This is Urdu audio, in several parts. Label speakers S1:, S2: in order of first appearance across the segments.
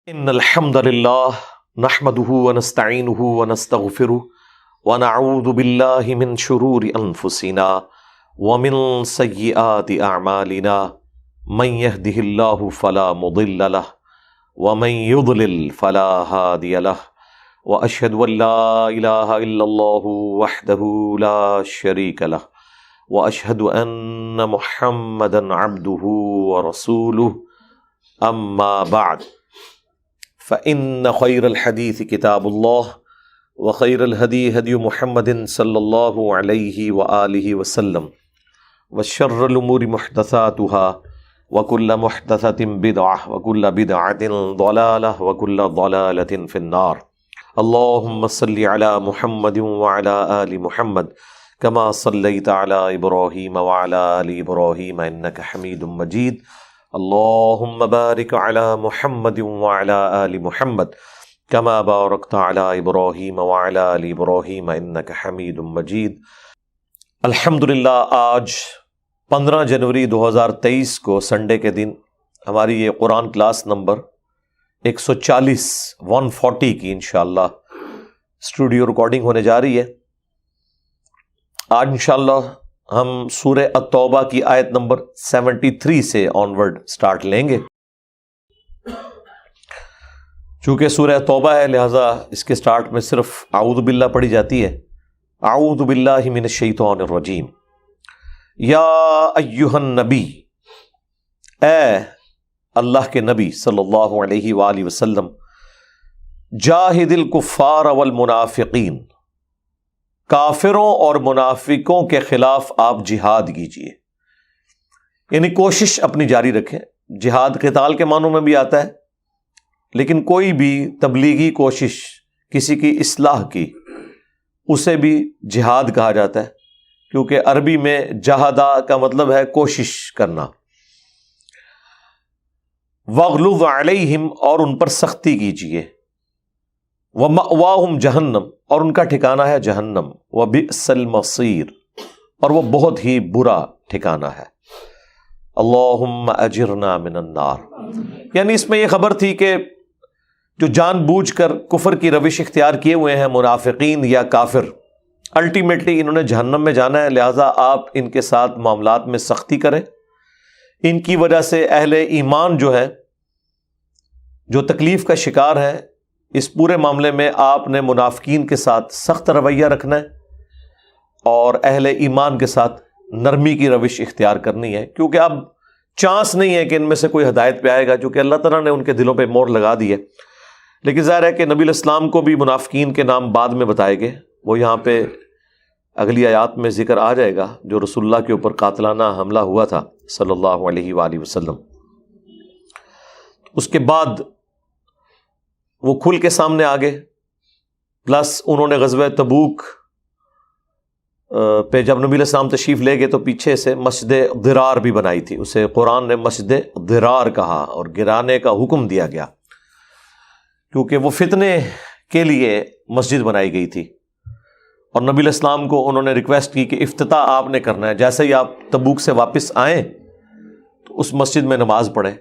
S1: ان الحمد للہ نحمده ونستعینه ونستغفره ونعوذ باللہ من شرور انفسنا ومن سیئات اعمالنا من يهده اللہ فلا مضل له ومن يضلل فلا هادی له واشهد ان لا الہ الا اللہ وحدہ لا شریک له واشهد ان محمدا عبدہ ورسولہ اما بعد فإن خير الحديث كتاب الله وخير الهدي هدي محمد صلى الله عليه وآله وسلم وشر الأمور محدثاتها وكل محدثة بدعة وكل بدعة ضلالة وكل ضلالة في النار. اللهم صل على محمد وعلى آل محمد كما صليت على إبراهيم وعلى آل إبراهيم إنك حميد مجيد. اللهم بارك على محمد وعلى آل محمد كما باركت على إبراهيم وعلى آل إبراهيم إنك حميد مجيد. الحمدللہ آج 15 جنوری 2023 کو سنڈے کے دن ہماری یہ قرآن کلاس نمبر 140 کی انشاءاللہ اسٹوڈیو ریکارڈنگ ہونے جا رہی ہے. آج انشاءاللہ ہم سورہ التوبہ کی آیت نمبر 73 سے آنورڈ سٹارٹ لیں گے. چونکہ سورہ توبہ ہے لہٰذا اس کے سٹارٹ میں صرف اعوذ باللہ پڑھی جاتی ہے. اعوذ باللہ من الشیطان الرجیم. یا ایہا النبی، اے اللہ کے نبی صلی اللہ علیہ وآلہ وسلم، جاہد الکفار والمنافقین، کافروں اور منافقوں کے خلاف آپ جہاد کیجیے، یعنی کوشش اپنی جاری رکھیں. جہاد قتال کے معنوں میں بھی آتا ہے، لیکن کوئی بھی تبلیغی کوشش کسی کی اصلاح کی اسے بھی جہاد کہا جاتا ہے، کیونکہ عربی میں جہادہ کا مطلب ہے کوشش کرنا. وَغْلُظْ عَلَيْهِمْ، اور ان پر سختی کیجیے. وَمَأْوَاهُمْ جہنم، اور ان کا ٹھکانہ ہے جہنم. وَبِئْسَ الْمَصِيرُ، اور وہ بہت ہی برا ٹھکانہ ہے. اللہم اجرنا من النار. یعنی اس میں یہ خبر تھی کہ جو جان بوجھ کر کفر کی روش اختیار کیے ہوئے ہیں منافقین یا کافر، الٹیمیٹلی انہوں نے جہنم میں جانا ہے. لہٰذا آپ ان کے ساتھ معاملات میں سختی کریں. ان کی وجہ سے اہل ایمان جو ہے، جو تکلیف کا شکار ہے، اس پورے معاملے میں آپ نے منافقین کے ساتھ سخت رویہ رکھنا ہے اور اہل ایمان کے ساتھ نرمی کی روش اختیار کرنی ہے، کیونکہ اب چانس نہیں ہے کہ ان میں سے کوئی ہدایت پہ آئے گا، کیونکہ اللہ تعالیٰ نے ان کے دلوں پہ مہر لگا دی ہے. لیکن ظاہر ہے کہ نبی علیہ السلام کو بھی منافقین کے نام بعد میں بتائے گئے. وہ یہاں پہ اگلی آیات میں ذکر آ جائے گا جو رسول اللہ کے اوپر قاتلانہ حملہ ہوا تھا صلی اللہ علیہ وآلہ وسلم. اس کے بعد وہ کھل کے سامنے آ گئے. پلس انہوں نے غزوہ تبوک پہ جب نبی علیہ السلام تشریف لے گئے تو پیچھے سے مسجد ضرار بھی بنائی تھی. اسے قرآن نے مسجد ضرار کہا اور گرانے کا حکم دیا گیا، کیونکہ وہ فتنے کے لیے مسجد بنائی گئی تھی. اور نبی علیہ السلام کو انہوں نے ریکویسٹ کی کہ افتتاح آپ نے کرنا ہے، جیسے ہی آپ تبوک سے واپس آئیں تو اس مسجد میں نماز پڑھیں.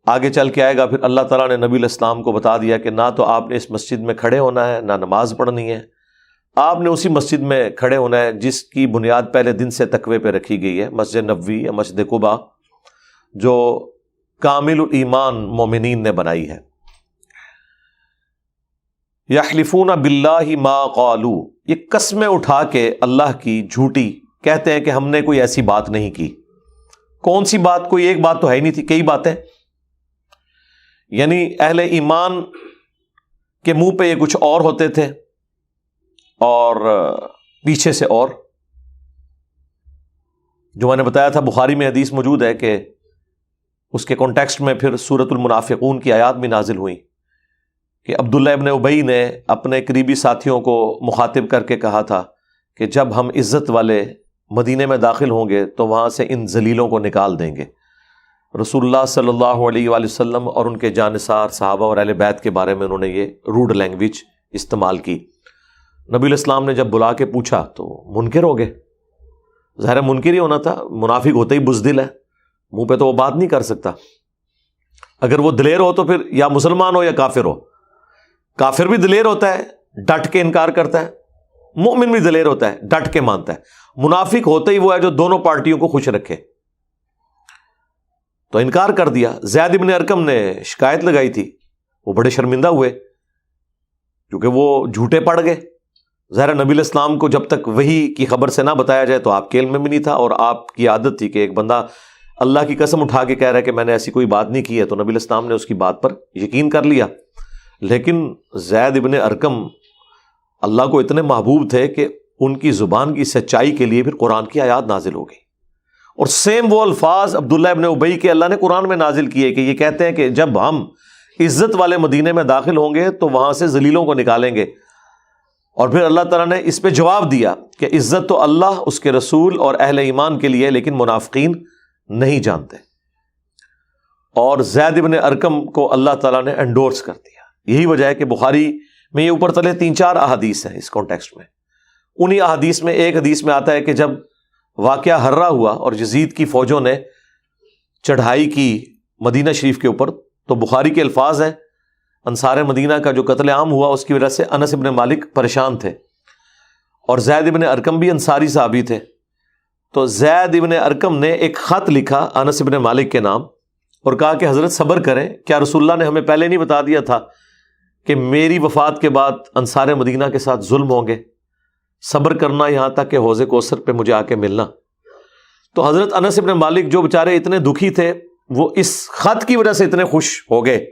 S1: آگے چل کے آئے گا پھر اللہ تعالیٰ نے نبی علیہ السلام کو بتا دیا کہ نہ تو آپ نے اس مسجد میں کھڑے ہونا ہے، نہ نماز پڑھنی ہے. آپ نے اسی مسجد میں کھڑے ہونا ہے جس کی بنیاد پہلے دن سے تقوی پہ رکھی گئی ہے، مسجد نبوی یا مسجد قباء، جو کامل الایمان مومنین نے بنائی ہے. یحلفون باللہ ما قالوا، یہ قسمیں اٹھا کے اللہ کی جھوٹی کہتے ہیں کہ ہم نے کوئی ایسی بات نہیں کی. کون سی بات؟ کوئی ایک بات تو ہے ہی نہیں تھی، کئی باتیں. یعنی اہل ایمان کے منہ پہ یہ کچھ اور ہوتے تھے اور پیچھے سے اور. جو میں نے بتایا تھا بخاری میں حدیث موجود ہے کہ اس کے کانٹیکسٹ میں پھر سورۃ المنافقون کی آیات بھی نازل ہوئی کہ عبداللہ ابن ابی نے اپنے قریبی ساتھیوں کو مخاطب کر کے کہا تھا کہ جب ہم عزت والے مدینے میں داخل ہوں گے تو وہاں سے ان ذلیلوں کو نکال دیں گے. رسول اللہ صلی اللہ علیہ وآلہ وسلم اور ان کے جانثار صحابہ اور اہل بیت کے بارے میں انہوں نے یہ روڈ لینگویج استعمال کی. نبی علیہ السلام نے جب بلا کے پوچھا تو منکر ہو گئے. ظاہر منکر ہی ہونا تھا، منافق ہوتا ہی بزدل ہے، منہ پہ تو وہ بات نہیں کر سکتا. اگر وہ دلیر ہو تو پھر یا مسلمان ہو یا کافر ہو. کافر بھی دلیر ہوتا ہے، ڈٹ کے انکار کرتا ہے، مومن بھی دلیر ہوتا ہے، ڈٹ کے مانتا ہے. منافق ہوتا ہی وہ ہے جو دونوں پارٹیوں کو خوش رکھے. تو انکار کر دیا. زید ابن ارقم نے شکایت لگائی تھی، وہ بڑے شرمندہ ہوئے کیونکہ وہ جھوٹے پڑ گئے. ظاہر نبی علیہ السلام کو جب تک وحی کی خبر سے نہ بتایا جائے تو آپ کے علم میں بھی نہیں تھا، اور آپ کی عادت تھی کہ ایک بندہ اللہ کی قسم اٹھا کے کہہ رہا ہے کہ میں نے ایسی کوئی بات نہیں کی ہے، تو نبی علیہ السلام نے اس کی بات پر یقین کر لیا. لیکن زید ابن ارقم اللہ کو اتنے محبوب تھے کہ ان کی زبان کی سچائی کے لیے پھر قرآن کی آیات نازل ہو گئی. اور سیم وہ الفاظ عبداللہ ابن ابی کے اللہ نے قرآن میں نازل کیے کہ یہ کہتے ہیں کہ جب ہم عزت والے مدینے میں داخل ہوں گے تو وہاں سے ذلیلوں کو نکالیں گے. اور پھر اللہ تعالیٰ نے اس پہ جواب دیا کہ عزت تو اللہ، اس کے رسول اور اہل ایمان کے لیے، لیکن منافقین نہیں جانتے. اور زید ابن ارقم کو اللہ تعالیٰ نے انڈورس کر دیا. یہی وجہ ہے کہ بخاری میں یہ اوپر تلے 3-4 احادیث ہیں اس کانٹیکسٹ میں. انہی احادیث میں ایک حدیث میں آتا ہے کہ جب واقعہ ہررا ہوا اور یزید کی فوجوں نے چڑھائی کی مدینہ شریف کے اوپر، تو بخاری کے الفاظ ہیں انصار مدینہ کا جو قتل عام ہوا اس کی وجہ سے انس ابن مالک پریشان تھے، اور زید ابن ارقم بھی انصاری صحابی تھے. تو زید ابن ارقم نے ایک خط لکھا انس ابن مالک کے نام اور کہا کہ حضرت صبر کریں، کیا رسول اللہ نے ہمیں پہلے نہیں بتا دیا تھا کہ میری وفات کے بعد انصار مدینہ کے ساتھ ظلم ہوں گے؟ صبر کرنا یہاں تک کہ حوض کوثر پہ مجھے آ کے ملنا. تو حضرت انس ابن مالک جو بیچارے اتنے دکھی تھے، وہ اس خط کی وجہ سے اتنے خوش ہو گئے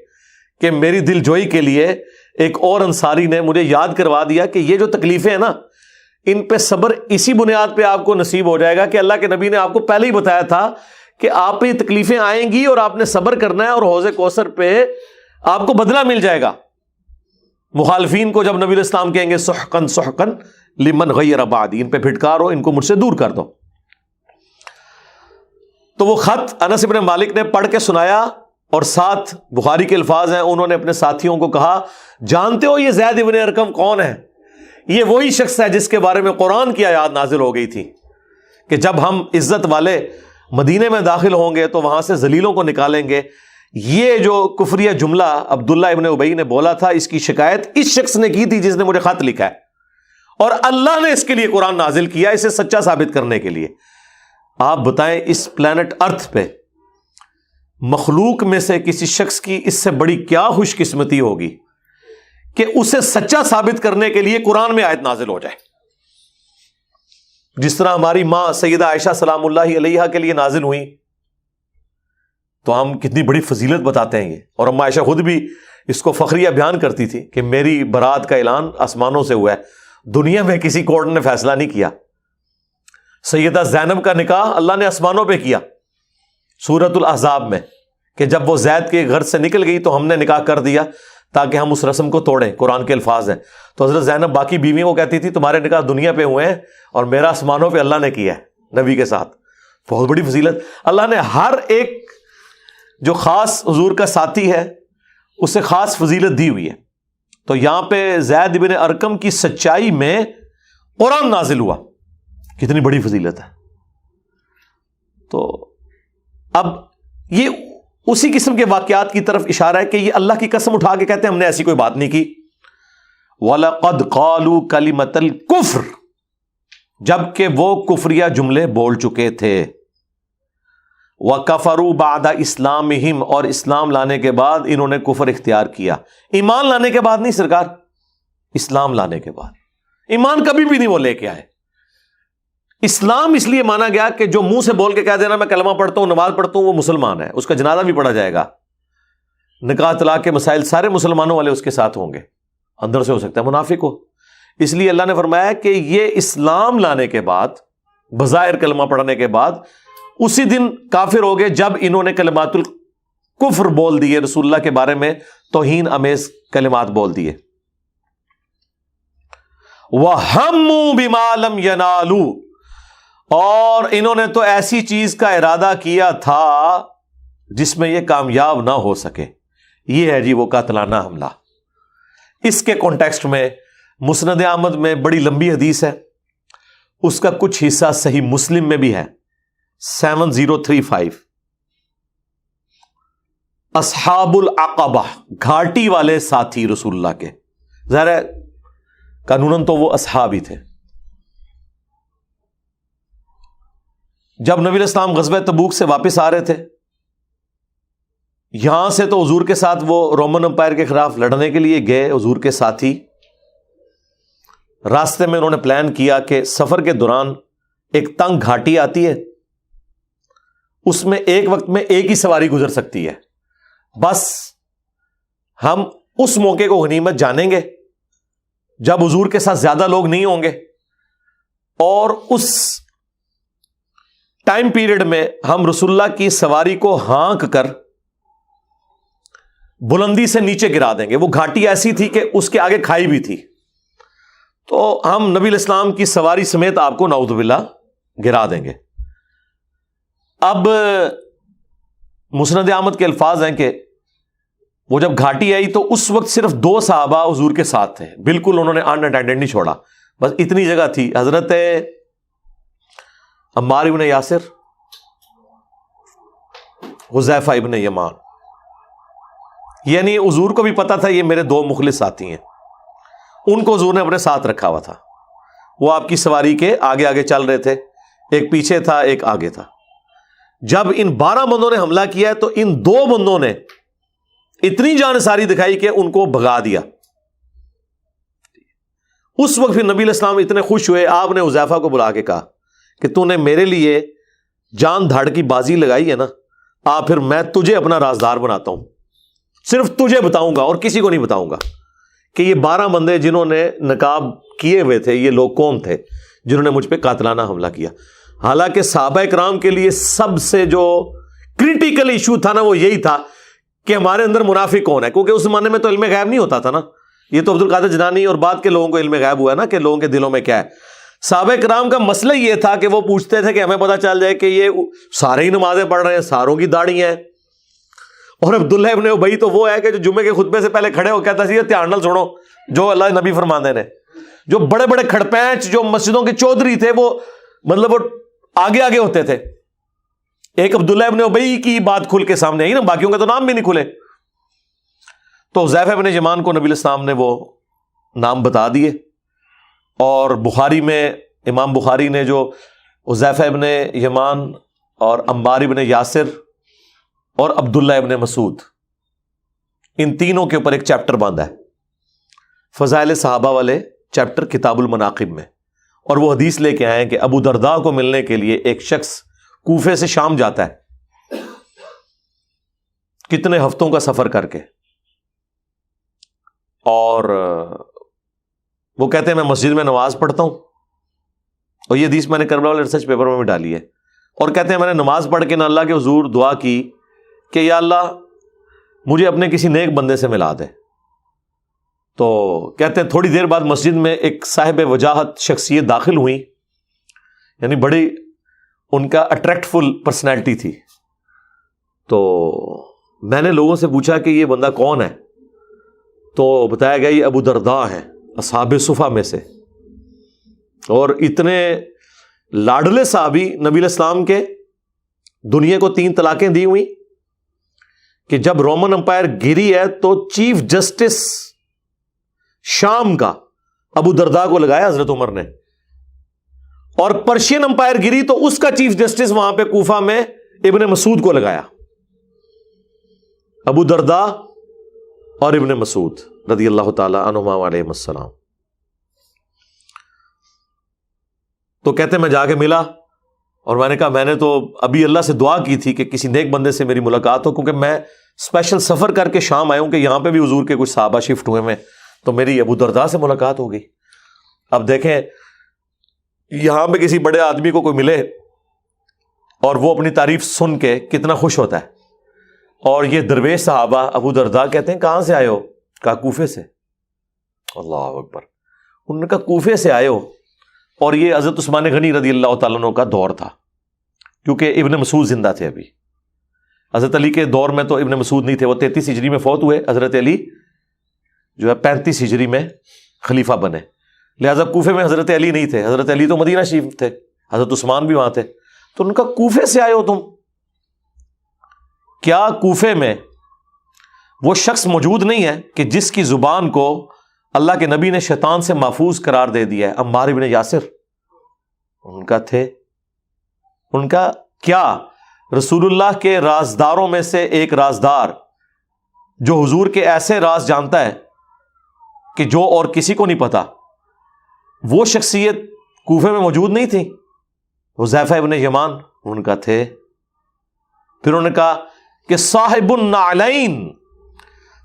S1: کہ میری دل جوئی کے لیے ایک اور انصاری نے مجھے یاد کروا دیا کہ یہ جو تکلیفیں ہیں نا، ان پہ صبر اسی بنیاد پہ آپ کو نصیب ہو جائے گا کہ اللہ کے نبی نے آپ کو پہلے ہی بتایا تھا کہ آپ پہ یہ تکلیفیں آئیں گی اور آپ نے صبر کرنا ہے، اور حوض کوثر پہ آپ کو بدلہ مل جائے گا. مخالفین کو جب نبی علیہ السلام کہیں گے سحقن سحقن لمن غیر بعدی، ان پہ پھٹکارو، ان کو مجھ سے دور کر دو. تو وہ خط انس ابن مالک نے پڑھ کے سنایا، اور ساتھ بخاری کے الفاظ ہیں انہوں نے اپنے ساتھیوں کو کہا جانتے ہو یہ زید ابن ارقم کون ہے؟ یہ وہی شخص ہے جس کے بارے میں قرآن کی آیات نازل ہو گئی تھی کہ جب ہم عزت والے مدینے میں داخل ہوں گے تو وہاں سے ذلیلوں کو نکالیں گے. یہ جو کفریہ جملہ عبداللہ ابن ابی نے بولا تھا، اس کی شکایت اس شخص نے کی تھی جس نے مجھے خط لکھا ہے، اور اللہ نے اس کے لیے قرآن نازل کیا اسے سچا ثابت کرنے کے لیے. آپ بتائیں اس پلانٹ ارتھ پہ مخلوق میں سے کسی شخص کی اس سے بڑی کیا خوش قسمتی ہوگی کہ اسے سچا ثابت کرنے کے لیے قرآن میں آیت نازل ہو جائے. جس طرح ہماری ماں سیدہ عائشہ سلام اللہ علیہا کے لیے نازل ہوئی، تو ہم کتنی بڑی فضیلت بتاتے ہیں یہ. اور اما عائشہ خود بھی اس کو فخریہ بیان کرتی تھی کہ میری برات کا اعلان آسمانوں سے ہوا ہے، دنیا میں کسی کورٹ نے فیصلہ نہیں کیا. سیدہ زینب کا نکاح اللہ نے آسمانوں پہ کیا سورۃ الاحزاب میں، کہ جب وہ زید کے گھر سے نکل گئی تو ہم نے نکاح کر دیا تاکہ ہم اس رسم کو توڑیں. قرآن کے الفاظ ہیں. تو حضرت زینب باقی بیویوں کو کہتی تھی تمہارے نکاح دنیا پہ ہوئے ہیں اور میرا آسمانوں پہ اللہ نے کیا ہے نبی کے ساتھ. بہت بڑی فضیلت. اللہ نے ہر ایک جو خاص حضور کا ساتھی ہے اسے خاص فضیلت دی ہوئی ہے. تو یہاں پہ زید بن ارقم کی سچائی میں قرآن نازل ہوا، کتنی بڑی فضیلت ہے. تو اب یہ اسی قسم کے واقعات کی طرف اشارہ ہے کہ یہ اللہ کی قسم اٹھا کے کہتے ہیں ہم نے ایسی کوئی بات نہیں کی. وَلَقَدْ قَالُوا كَلِمَةَ الْكُفْرِ، جبکہ وہ کفریہ جملے بول چکے تھے. وَكَفَرُوا بَعْدَ إِسْلَامِهِمْ، اور اسلام لانے کے بعد انہوں نے کفر اختیار کیا. ایمان لانے کے بعد نہیں سرکار، اسلام لانے کے بعد. ایمان کبھی بھی نہیں وہ لے کے آئے. اسلام اس لیے مانا گیا کہ جو منہ سے بول کے کہہ دینا میں کلمہ پڑھتا ہوں نماز پڑھتا ہوں وہ مسلمان ہے، اس کا جنازہ بھی پڑھا جائے گا. نکاح طلاق کے مسائل سارے مسلمانوں والے اس کے ساتھ ہوں گے، اندر سے ہو سکتا ہے منافق ہو. اس لیے اللہ نے فرمایا کہ یہ اسلام لانے کے بعد، بظاہر کلمہ پڑھنے کے بعد، اسی دن کافر ہو گئے جب انہوں نے کلمات الکفر بول دیے، رسول اللہ کے بارے میں توہین امیز کلمات بول دیے. وَهَمُّوا بِمَا لَمْ يَنَالُوا، اور انہوں نے تو ایسی چیز کا ارادہ کیا تھا جس میں یہ کامیاب نہ ہو سکے. یہ ہے جی وہ قاتلانہ حملہ. اس کے کانٹیکسٹ میں مسند احمد میں بڑی لمبی حدیث ہے، اس کا کچھ حصہ صحیح مسلم میں بھی ہے 7035. اصحاب العقبہ، گھاٹی والے ساتھی رسول اللہ کے، ظاہر ہے قانوناً تو وہ اصحاب ہی تھے۔ جب نبی علیہ السلام غزوہ تبوک سے واپس آ رہے تھے، یہاں سے تو حضور کے ساتھ وہ رومن امپائر کے خلاف لڑنے کے لیے گئے، حضور کے ساتھی۔ راستے میں انہوں نے پلان کیا کہ سفر کے دوران ایک تنگ گھاٹی آتی ہے، اس میں ایک وقت میں ایک ہی سواری گزر سکتی ہے، بس ہم اس موقع کو غنیمت جانیں گے جب حضور کے ساتھ زیادہ لوگ نہیں ہوں گے، اور اس ٹائم پیریڈ میں ہم رسول اللہ کی سواری کو ہانک کر بلندی سے نیچے گرا دیں گے۔ وہ گھاٹی ایسی تھی کہ اس کے آگے کھائی بھی تھی، تو ہم نبی علیہ السلام کی سواری سمیت آپ کو نعوذ باللہ گرا دیں گے۔ اب مسند احمد کے الفاظ ہیں کہ وہ جب گھاٹی آئی تو اس وقت صرف 2 صحابہ حضور کے ساتھ تھے، بالکل انہوں نے اناٹینڈڈ نہیں چھوڑا، بس اتنی جگہ تھی، حضرت عمار ابن یاسر، حذیفہ ابن یمان۔ یعنی حضور کو بھی پتا تھا یہ میرے 2 مخلص ساتھی ہیں، ان کو حضور نے اپنے ساتھ رکھا ہوا تھا، وہ آپ کی سواری کے آگے آگے چل رہے تھے، ایک پیچھے تھا ایک آگے تھا۔ جب ان 12 بندوں نے حملہ کیا ہے تو ان 2 بندوں نے اتنی جانساری دکھائی کہ ان کو بھگا دیا۔ اس وقت پھر نبی علیہ السلام اتنے خوش ہوئے، آپ نے حذیفہ کو بلا کے کہا کہ تو نے میرے لیے جان دھاڑ کی بازی لگائی ہے نا، پھر میں تجھے اپنا رازدار بناتا ہوں، صرف تجھے بتاؤں گا اور کسی کو نہیں بتاؤں گا کہ یہ 12 بندے جنہوں نے نقاب کیے ہوئے تھے یہ لوگ کون تھے جنہوں نے مجھ پہ قاتلانہ حملہ کیا۔ حالانکہ صحابہ کرام کے لیے سب سے جو کریٹیکل ایشو تھا نا وہ یہی تھا کہ ہمارے اندر منافق کون ہے، کیونکہ اس زمانے میں تو علم غیب نہیں ہوتا تھا نا، یہ تو عبد القادر جنانی اور بعد کے لوگوں کو علم غیب ہوا ہے نا کہ لوگوں کے دلوں میں کیا ہے۔ صحابہ کرام کا مسئلہ یہ تھا کہ وہ پوچھتے تھے کہ ہمیں پتہ چل جائے کہ یہ سارے ہی نمازیں پڑھ رہے ہیں، ساروں کی داڑیاں ہیں، اور عبداللہ ابن ابی تو وہ ہے کہ جو جمعے کے خطبے سے پہلے کھڑے ہو کہتا سی دھیان نال سنو جو اللہ نبی فرماندے نے۔ جو بڑے بڑے کھڑپینچ جو مسجدوں کے چودھری تھے وہ مطلب وہ آگے آگے ہوتے تھے، ایک عبداللہ ابن ابی کی بات کھل کے سامنے آئی نا، باقیوں کے تو نام بھی نہیں کھلے۔ تو حذیفہ ابن یمان کو نبی علیہ السلام نے وہ نام بتا دیے، اور بخاری میں امام بخاری نے جو حذیفہ ابن یمان اور عمار ابن یاسر اور عبداللہ ابن مسعود ان تینوں کے اوپر ایک چیپٹر باندھا ہے، فضائل صحابہ والے چیپٹر کتاب المناقب میں، اور وہ حدیث لے کے آئے ہیں کہ ابو درداء کو ملنے کے لیے ایک شخص کوفے سے شام جاتا ہے، کتنے ہفتوں کا سفر کر کے، اور وہ کہتے ہیں میں مسجد میں نماز پڑھتا ہوں، اور یہ حدیث میں نے کربلا والے ریسرچ پیپر میں بھی ڈالی ہے، اور کہتے ہیں میں نے نماز پڑھ کے نہ اللہ کے حضور دعا کی کہ یا اللہ مجھے اپنے کسی نیک بندے سے ملا دے۔ تو کہتے ہیں تھوڑی دیر بعد مسجد میں ایک صاحب وجاہت شخصیت داخل ہوئی، یعنی بڑی ان کا اٹریکٹفل پرسنالٹی تھی۔ تو میں نے لوگوں سے پوچھا کہ یہ بندہ کون ہے، تو بتایا گیا یہ ابو درداء ہے، اصحاب صفا میں سے، اور اتنے لاڈلے صحابی نبی علیہ السلام کے، دنیا کو 3 طلاقیں دی ہوئی کہ جب رومن امپائر گری ہے تو چیف جسٹس شام کا ابو درداء کو لگایا حضرت عمر نے، اور پرشین امپائر گری تو اس کا چیف جسٹس وہاں پہ کوفہ میں ابن مسعود کو لگایا، ابو درداء اور ابن مسعود رضی اللہ تعالی عنہما وعلیہم السلام۔ تو کہتے میں جا کے ملا، اور میں نے کہا میں نے تو ابھی اللہ سے دعا کی تھی کہ کسی نیک بندے سے میری ملاقات ہو، کیونکہ میں اسپیشل سفر کر کے شام آیا ہوں کہ یہاں پہ بھی حضور کے کچھ صحابہ شفٹ ہوئے میں، تو میری ابو درداء سے ملاقات ہو گئی۔ اب دیکھیں یہاں پہ کسی بڑے آدمی کو کوئی ملے اور وہ اپنی تعریف سن کے کتنا خوش ہوتا ہے، اور یہ درویش صحابہ ابو درداء کہتے ہیں کہاں سے آئے ہو؟ کہا کوفے سے۔ اللہ اکبر، انہوں نے کہا کوفے سے آئے ہو، اور یہ حضرت عثمان غنی رضی اللہ تعالیٰ عنہ کا دور تھا، کیونکہ ابن مسعود زندہ تھے ابھی۔ حضرت علی کے دور میں تو ابن مسعود نہیں تھے، وہ 33 ہجری میں فوت ہوئے، حضرت علی جو ہے 35 ہجری میں خلیفہ بنے، لہذا کوفے میں حضرت علی نہیں تھے، حضرت علی تو مدینہ شریف تھے، حضرت عثمان بھی وہاں تھے۔ تو ان کا کوفے سے آئے ہو تم؟ کیا کوفے میں وہ شخص موجود نہیں ہے کہ جس کی زبان کو اللہ کے نبی نے شیطان سے محفوظ قرار دے دیا ہے. عمار بن یاسر ان کا تھے. ان کا کیا؟ رسول اللہ کے رازداروں میں سے ایک رازدار جو حضور کے ایسے راز جانتا ہے کہ جو اور کسی کو نہیں پتا، وہ شخصیت کوفے میں موجود نہیں تھی. حذیفہ ابن یمان ان کا تھے. پھر انہوں نے کہا کہ صاحب النعلین،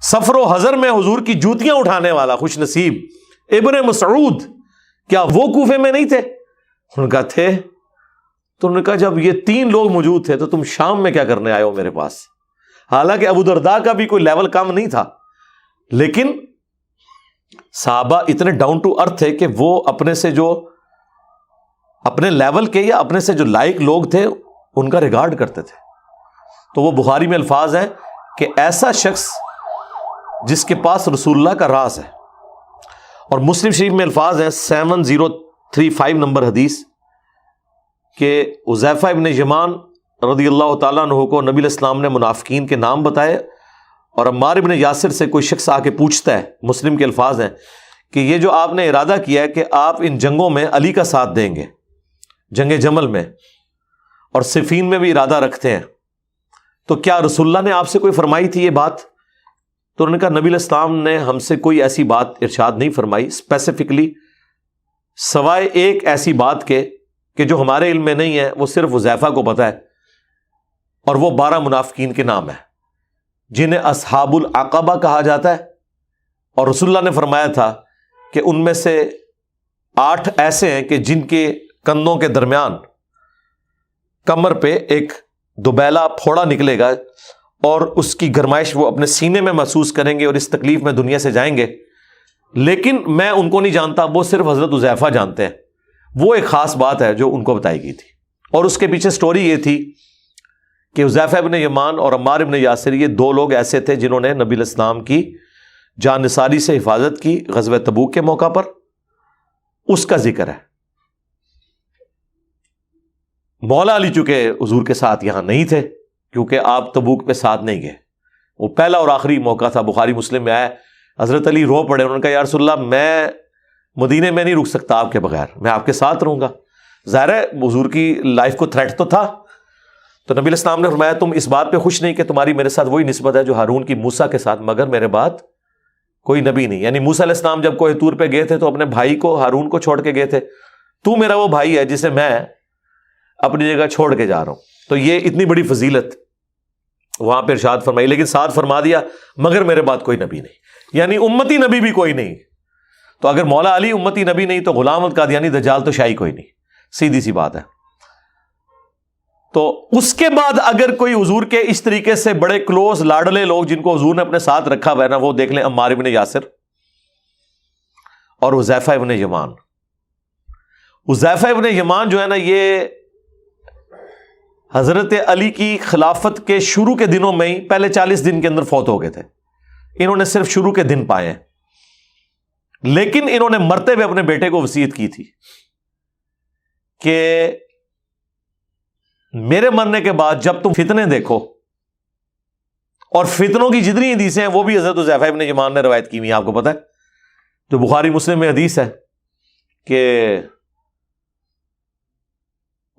S1: سفر و حضر میں حضور کی جوتیاں اٹھانے والا خوش نصیب ابن مسعود، کیا وہ کوفے میں نہیں تھے؟ ان کا تھے. تو انہوں نے کہا جب یہ 3 لوگ موجود تھے تو تم شام میں کیا کرنے آئے ہو میرے پاس؟ حالانکہ ابو درداء کا بھی کوئی لیول کم نہیں تھا، لیکن صحابہ اتنے ڈاؤن ٹو ارتھ تھے کہ وہ اپنے سے جو اپنے لیول کے یا اپنے سے جو لائق لوگ تھے ان کا ریگارڈ کرتے تھے. تو وہ بخاری میں الفاظ ہیں کہ ایسا شخص جس کے پاس رسول اللہ کا راز ہے. اور مسلم شریف میں الفاظ ہیں 7035 نمبر حدیث کہ حذیفہ ابن یمان رضی اللہ تعالیٰ عنہ کو نبی علیہ السلام نے منافقین کے نام بتائے، اور عمار ابن یاسر سے کوئی شخص آ کے پوچھتا ہے، مسلم کے الفاظ ہیں کہ یہ جو آپ نے ارادہ کیا ہے کہ آپ ان جنگوں میں علی کا ساتھ دیں گے، جنگ جمل میں اور صفین میں بھی ارادہ رکھتے ہیں، تو کیا رسول اللہ نے آپ سے کوئی فرمائی تھی یہ بات؟ تو انہوں نے کہا نبی علیہ السلام نے ہم سے کوئی ایسی بات ارشاد نہیں فرمائی اسپیسیفکلی، سوائے ایک ایسی بات کے کہ جو ہمارے علم میں نہیں ہے، وہ صرف حذیفہ کو پتہ ہے، اور وہ 12 منافقین کے نام ہیں جنہیں اصحاب العقبہ کہا جاتا ہے. اور رسول اللہ نے فرمایا تھا کہ ان میں سے 8 ایسے ہیں کہ جن کے کندھوں کے درمیان کمر پہ ایک دوبیلا پھوڑا نکلے گا اور اس کی گرمائش وہ اپنے سینے میں محسوس کریں گے اور اس تکلیف میں دنیا سے جائیں گے، لیکن میں ان کو نہیں جانتا، وہ صرف حضرت حذیفہ جانتے ہیں. وہ ایک خاص بات ہے جو ان کو بتائی گئی تھی، اور اس کے پیچھے سٹوری یہ تھی کہ حذیفہ ابن یمان اور عمار ابن یاسر یہ 2 لوگ ایسے تھے جنہوں نے نبی علیہ السلام کی جان نثاری سے حفاظت کی غزوہ تبوک کے موقع پر. اس کا ذکر ہے. مولا علی چونکہ حضور کے ساتھ یہاں نہیں تھے کیونکہ آپ تبوک پہ ساتھ نہیں گئے، وہ پہلا اور آخری موقع تھا. بخاری مسلم میں آیا حضرت علی رو پڑے، انہوں نے کہا یا رسول اللہ میں مدینے میں نہیں رک سکتا آپ کے بغیر، میں آپ کے ساتھ رہوں گا. ظاہر ہے حضور کی لائف کو تھریٹ تو تھا. تو نبی علیہ السلام نے فرمایا تم اس بات پہ خوش نہیں کہ تمہاری میرے ساتھ وہی نسبت ہے جو ہارون کی موسیٰ کے ساتھ، مگر میرے بعد کوئی نبی نہیں. یعنی موسیٰ علیہ السلام جب کوہ طور پہ گئے تھے تو اپنے بھائی کو ہارون کو چھوڑ کے گئے تھے، تو میرا وہ بھائی ہے جسے میں اپنی جگہ چھوڑ کے جا رہا ہوں. تو یہ اتنی بڑی فضیلت وہاں پہ ارشاد فرمائی، لیکن ساتھ فرما دیا مگر میرے بعد کوئی نبی نہیں، یعنی امتی نبی بھی کوئی نہیں. تو اگر مولا علی امتی نبی نہیں تو غلام القادیانی دجال تو شاہی کوئی نہیں، سیدھی سی بات ہے. تو اس کے بعد اگر کوئی حضور کے اس طریقے سے بڑے کلوز لاڈلے لوگ جن کو حضور نے اپنے ساتھ رکھا ہوا ہے نا، وہ دیکھ لیں عمار ابن یاسر اور حذیفہ ابن یمان. حذیفہ ابن یمان جو ہے نا، یہ حضرت علی کی خلافت کے شروع کے دنوں میں ہی پہلے 40 دن کے اندر فوت ہو گئے تھے. انہوں نے صرف شروع کے دن پائے ہیں، لیکن انہوں نے مرتے ہوئے اپنے بیٹے کو وصیت کی تھی کہ میرے مرنے کے بعد جب تم فتنے دیکھو، اور فتنوں کی جتنی حدیثیں ہیں وہ بھی حضرت حذیفہ ابن یمان نے روایت کی ہوئی ہیں، آپ کو پتہ ہے، جو بخاری مسلم میں حدیث ہے کہ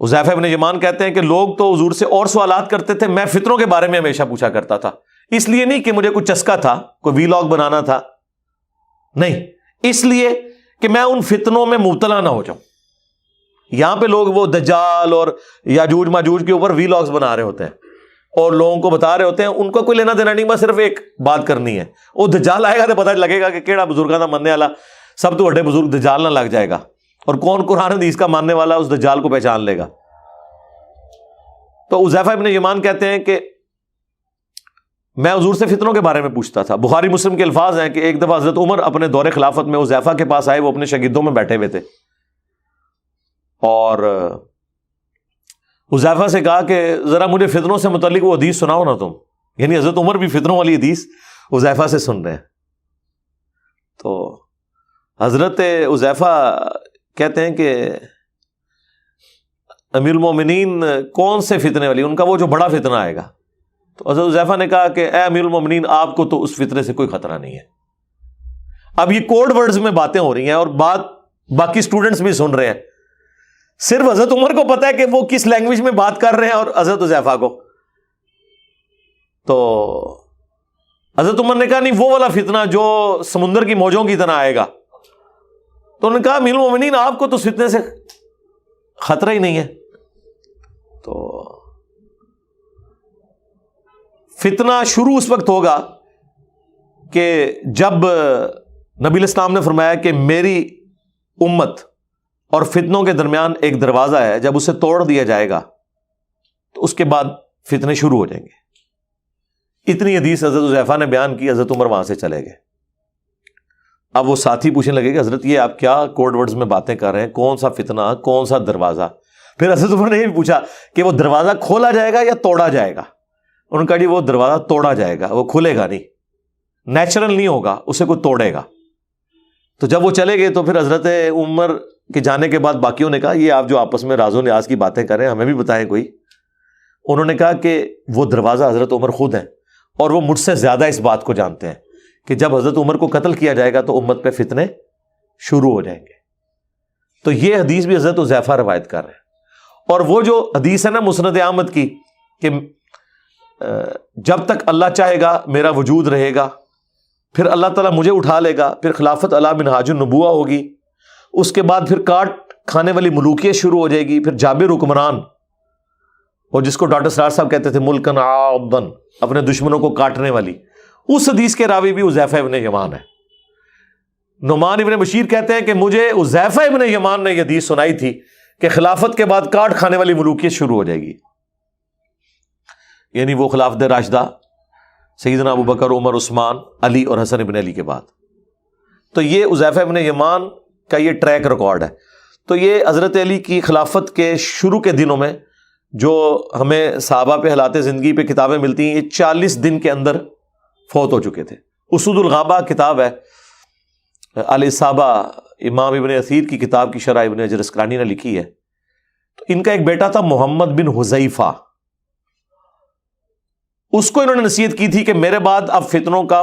S1: حذیفہ ابن یمان کہتے ہیں کہ لوگ تو حضور سے اور سوالات کرتے تھے، میں فتنوں کے بارے میں ہمیشہ پوچھا کرتا تھا. اس لیے نہیں کہ مجھے کوئی چسکا تھا، کوئی ویلاگ بنانا تھا، نہیں، اس لیے کہ میں ان فتنوں میں مبتلا نہ ہو جاؤں. یہاں پہ لوگ وہ دجال اور یاجوج ماجوج کے اوپر ویلاگز بنا رہے ہوتے ہیں اور لوگوں کو بتا رہے ہوتے ہیں، ان کو کوئی لینا دینا نہیں، بس صرف ایک بات کرنی ہے. وہ دجال آئے گا تو پتہ لگے گا کہ کیڑا بزرگاں دا مننے والا سب تو بڑے بزرگ دجال نہ لگ جائے گا، اور کون قرآن حدیث کا ماننے والا اس دجال کو پہچان لے گا. تو حذیفہ ابن یمان کہتے ہیں کہ میں حضور سے فتنوں کے بارے میں پوچھتا تھا. بخاری مسلم کے الفاظ ہیں کہ ایک دفعہ حضرت عمر اپنے دور خلافت میں حذیفہ کے پاس آئے، وہ اپنے شاگردوں میں بیٹھے ہوئے تھے، اور حذیفہ سے کہا کہ ذرا مجھے فتنوں سے متعلق وہ حدیث سناؤ نا تم. یعنی حضرت عمر بھی فتنوں والی حدیث حذیفہ سے سن رہے ہیں. تو حضرت حذیفہ کہتے ہیں کہ امیر المومنین کون سے فتنے والی؟ ان کا وہ جو بڑا فتنہ آئے گا. تو حضرت حذیفہ نے کہا کہ اے امیر المومنین آپ کو تو اس فتنے سے کوئی خطرہ نہیں ہے. اب یہ کوڈ ورڈز میں باتیں ہو رہی ہیں اور بات باقی اسٹوڈنٹس بھی سن رہے ہیں. صرف حضرت عمر کو پتا ہے کہ وہ کس لینگویج میں بات کر رہے ہیں اور حضرت حذیفہ کو. تو حضرت عمر نے کہا نہیں وہ والا فتنہ جو سمندر کی موجوں کی طرح آئے گا. تو انہوں نے کہا امیر المومنین آپ کو تو اس فتنے سے خطرہ ہی نہیں ہے. تو فتنہ شروع اس وقت ہوگا کہ جب نبی علیہ السلام نے فرمایا کہ میری امت اور فتنوں کے درمیان ایک دروازہ ہے, جب اسے توڑ دیا جائے گا تو اس کے بعد فتنے شروع ہو جائیں گے. اتنی حدیث حضرت حذیفہ نے بیان کی, حضرت عمر وہاں سے چلے گئے. اب وہ ساتھی پوچھنے لگے کہ حضرت یہ آپ کیا کوڈ ورڈز میں باتیں کر رہے ہیں, کون سا فتنہ, کون سا دروازہ؟ پھر حضرت عمر نے یہ بھی پوچھا کہ وہ دروازہ کھولا جائے گا یا توڑا جائے گا؟ انہوں نے کہا جی وہ دروازہ توڑا جائے گا, وہ کھلے گا نہیں, نیچرل نہیں ہوگا, اسے کوئی توڑے گا. تو جب وہ چلے گئے تو پھر حضرت عمر کے جانے کے بعد باقیوں نے کہا یہ آپ جو آپس میں راز و نیاز کی باتیں کر رہے ہیں ہمیں بھی بتائیں کوئی. انہوں نے کہا کہ وہ دروازہ حضرت عمر خود ہیں اور وہ مجھ سے زیادہ اس بات کو جانتے ہیں کہ جب حضرت عمر کو قتل کیا جائے گا تو امت پہ فتنے شروع ہو جائیں گے. تو یہ حدیث بھی حضرت حذیفہ روایت کر رہے ہیں. اور وہ جو حدیث ہے نا مسند احمد کی کہ جب تک اللہ چاہے گا میرا وجود رہے گا, پھر اللہ تعالیٰ مجھے اٹھا لے گا, پھر خلافت علی منہاج النبوہ ہوگی, اس کے بعد پھر کاٹ کھانے والی ملوکیت شروع ہو جائے گی, پھر جابر حکمران, اور جس کو ڈاکٹر سرار صاحب کہتے تھے ملکن عاضن, اپنے دشمنوں کو کاٹنے والی. اس حدیث کے راوی بھی حذیفہ ابن یمان ہے. نعمان ابن بشیر کہتے ہیں کہ مجھے حذیفہ ابن یمان نے یہ حدیث سنائی تھی کہ خلافت کے بعد کاٹ کھانے والی ملوکیت شروع ہو جائے گی, یعنی وہ خلافت راشدہ سیدنا ابو بکر, عمر, عثمان, علی اور حسن ابن علی کے بعد. تو یہ حذیفہ ابن یمان کا یہ ٹریک ریکارڈ ہے. تو یہ حضرت علی کی خلافت کے شروع کے دنوں میں جو ہمیں صحابہ پہ حالات زندگی پہ کتابیں ملتی ہیں, یہ 40 دن کے اندر فوت ہو چکے تھے. اسود الغابہ کتاب ہے, الاصابہ امام ابن اثیر کی کتاب کی شرح ابن حجر اسقلانی نے لکھی ہے. تو ان کا ایک بیٹا تھا محمد بن حذیفہ, اس کو انہوں نے نصیحت کی تھی کہ میرے بعد اب فتنوں کا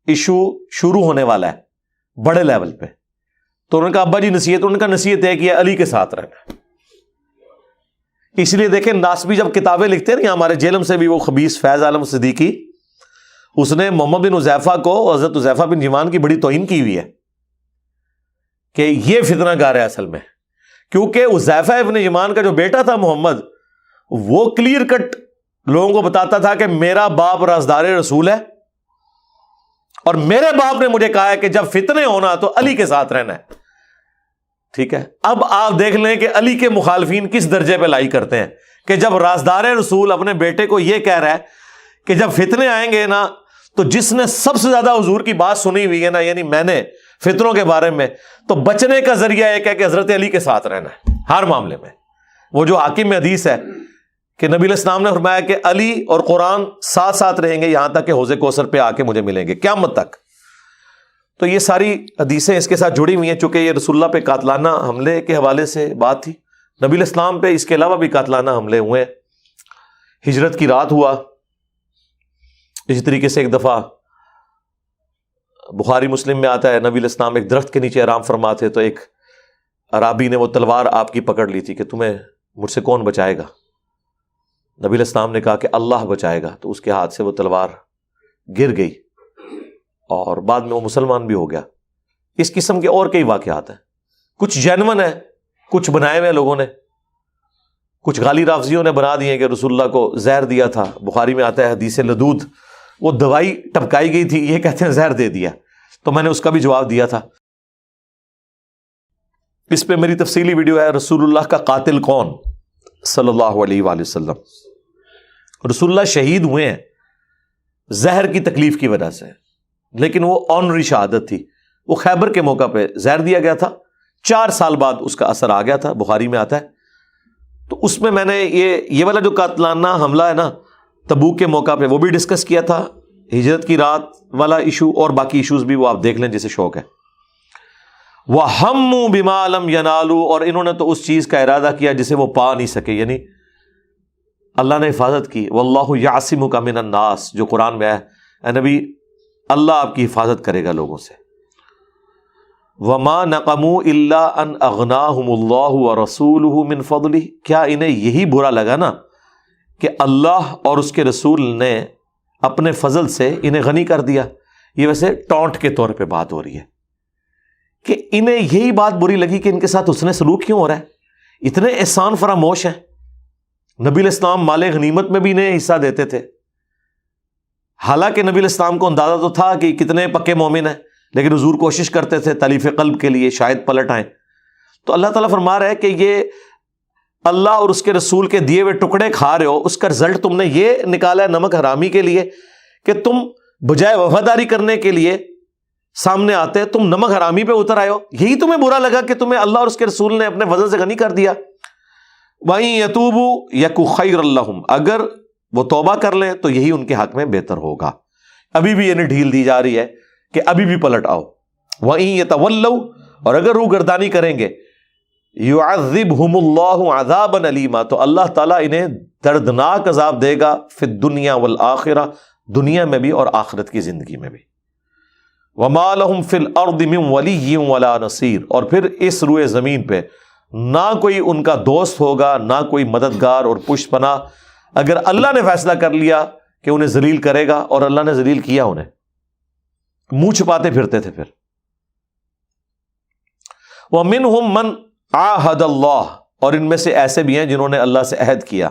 S1: ایشو شروع ہونے والا ہے بڑے لیول پہ. تو انہوں نے کہا ابا جی نصیحت, انہوں نے کہا نصیحت ہے کہ علی کے ساتھ رہنا. اس لیے دیکھیں ناسبی جب کتابیں لکھتے ہیں نا, ہمارے جیلم سے بھی وہ خبیث فیض عالم صدیقی, اس نے محمد بن حذیفہ کو حضرت حذیفہ بن یمان کی بڑی توہین کی ہوئی ہے کہ یہ فتنہ گار ہے اصل میں, کیونکہ حذیفہ ابن یمان کا جو بیٹا تھا محمد, وہ کلیئر کٹ لوگوں کو بتاتا تھا کہ میرا باپ رازدار رسول ہے اور میرے باپ نے مجھے کہا ہے کہ جب فتنے ہونا تو علی کے ساتھ رہنا ہے. ٹھیک ہے, اب آپ دیکھ لیں کہ علی کے مخالفین کس درجے پہ لائی کرتے ہیں کہ جب رازدار رسول اپنے بیٹے کو یہ کہہ رہا ہے کہ جب فتنے آئیں گے نا تو جس نے سب سے زیادہ حضور کی بات سنی ہوئی ہے نا, یعنی میں نے فتنوں کے بارے میں, تو بچنے کا ذریعہ ایک ہے کہ حضرت علی کے ساتھ رہنا ہے ہر معاملے میں. وہ جو حاکم میں حدیث ہے کہ نبی علیہ السلام نے فرمایا کہ علی اور قرآن ساتھ ساتھ رہیں گے یہاں تک کہ حوض کوثر پہ آ کے مجھے ملیں گے قیامت تک. تو یہ ساری حدیثیں اس کے ساتھ جڑی ہوئی ہیں, چونکہ یہ رسول اللہ پہ قاتلانہ حملے کے حوالے سے بات تھی. نبی علیہ السلام پہ اس کے علاوہ بھی قاتلانہ حملے ہوئے. ہجرت کی رات ہوا. اسی طریقے سے ایک دفعہ بخاری مسلم میں آتا ہے نبی علیہ السلام ایک درخت کے نیچے آرام فرما تھے, تو ایک عرابی نے وہ تلوار آپ کی پکڑ لی تھی کہ تمہیں مجھ سے کون بچائے گا. نبی علیہ السلام نے کہا کہ اللہ بچائے گا, تو اس کے ہاتھ سے وہ تلوار گر گئی اور بعد میں وہ مسلمان بھی ہو گیا. اس قسم کے اور کئی واقعات ہیں, کچھ جینون ہیں, کچھ بنائے ہوئے لوگوں نے, کچھ غالی رافضیوں نے بنا دیے کہ رسول اللہ کو زہر دیا تھا. بخاری میں آتا ہے حدیث لدود, وہ دوائی ٹپکائی گئی تھی, یہ کہتے ہیں زہر دے دیا. تو میں نے اس کا بھی جواب دیا تھا. اس پہ میری تفصیلی ویڈیو ہے, رسول اللہ کا قاتل کون صلی اللہ علیہ وآلہ وسلم. رسول اللہ شہید ہوئے ہیں زہر کی تکلیف کی وجہ سے, لیکن وہ آنری شہادت تھی. وہ خیبر کے موقع پہ زہر دیا گیا تھا, 4 سال بعد اس کا اثر آ گیا تھا, بخاری میں آتا ہے. تو اس میں میں نے یہ والا جو قاتلانہ حملہ ہے نا تبوک کے موقع پہ, وہ بھی ڈسکس کیا تھا. ہجرت کی رات والا ایشو اور باقی ایشوز بھی وہ آپ دیکھ لیں جسے شوق ہے. وَهَمُّوا بِمَا لَمْ يَنَالُوا, اور انہوں نے تو اس چیز کا ارادہ کیا جسے وہ پا نہیں سکے, یعنی اللہ نے حفاظت کی، واللہ یعصمک من الناس، جو قرآن میں ہے، اے نبی اللہ آپ کی حفاظت کرے گا لوگوں سے۔ وما نقموا الا ان اغناہم اللہ ورسولہ من فضلہ، کیا انہیں یہی برا لگا نا کہ اللہ اور اس کے رسول نے اپنے فضل سے انہیں غنی کر دیا۔ یہ ویسے ٹونٹ کے طور پہ بات ہو رہی ہے کہ انہیں یہی بات بری لگی کہ ان کے ساتھ حسن سلوک کیوں ہو رہا ہے، اتنے احسان فراموش ہیں۔ نبی علیہ السلام مال غنیمت میں بھی انہیں حصہ دیتے تھے، حالانکہ نبی علیہ السلام کو اندازہ تو تھا کہ کتنے پکے مومن ہیں، لیکن حضور کوشش کرتے تھے تالیف قلب کے لیے شاید پلٹ آئیں۔ تو اللہ تعالیٰ فرما رہا ہے کہ یہ اللہ اور اس کے رسول کے دیے ہوئے ٹکڑے کھا رہے ہو، اس کا رزلٹ تم نے یہ نکالا ہے نمک حرامی کے لیے کہ تم بجائے وفاداری کرنے کے لیے سامنے آتے تم نمک حرامی پہ اتر آئے ہو۔ یہی تمہیں برا لگا کہ تمہیں اللہ اور اس کے رسول نے اپنے فضل سے غنی کر دیا۔ وَإِن يَتُوبُوا يَكُ خَيْرًا لَّهُمْ، اگر وہ توبہ کر لیں تو یہی ان کے حق میں بہتر ہوگا۔ ابھی بھی انہیں ڈھیل دی جا رہی ہے کہ ابھی بھی پلٹ آؤ۔ وَإِن يَتَوَلَّوْا، اور اگر روگردانی کریں گے، يُعَذِّبْهُمُ اللَّهُ عَذَابًا أَلِيمًا، تو اللہ تعالیٰ انہیں دردناک عذاب دے گا، فی الدنیا والآخرہ، دنیا میں بھی اور آخرت کی زندگی میں بھی۔ وَمَا لَهُمْ فِي الْأَرْضِ مِنْ وَلِيٍّ وَلَا نَصِيرٍ، اور پھر اس روئے زمین پہ نہ کوئی ان کا دوست ہوگا، نہ کوئی مددگار اور پشت پناہ، اگر اللہ نے فیصلہ کر لیا کہ انہیں ذلیل کرے گا، اور اللہ نے ذلیل کیا انہیں، منہ چھپاتے پھرتے تھے پھر۔ وَمِنْهُمْ مَنْ عَاهَدَ اللَّهُ، اور ان میں سے ایسے بھی ہیں جنہوں نے اللہ سے عہد کیا،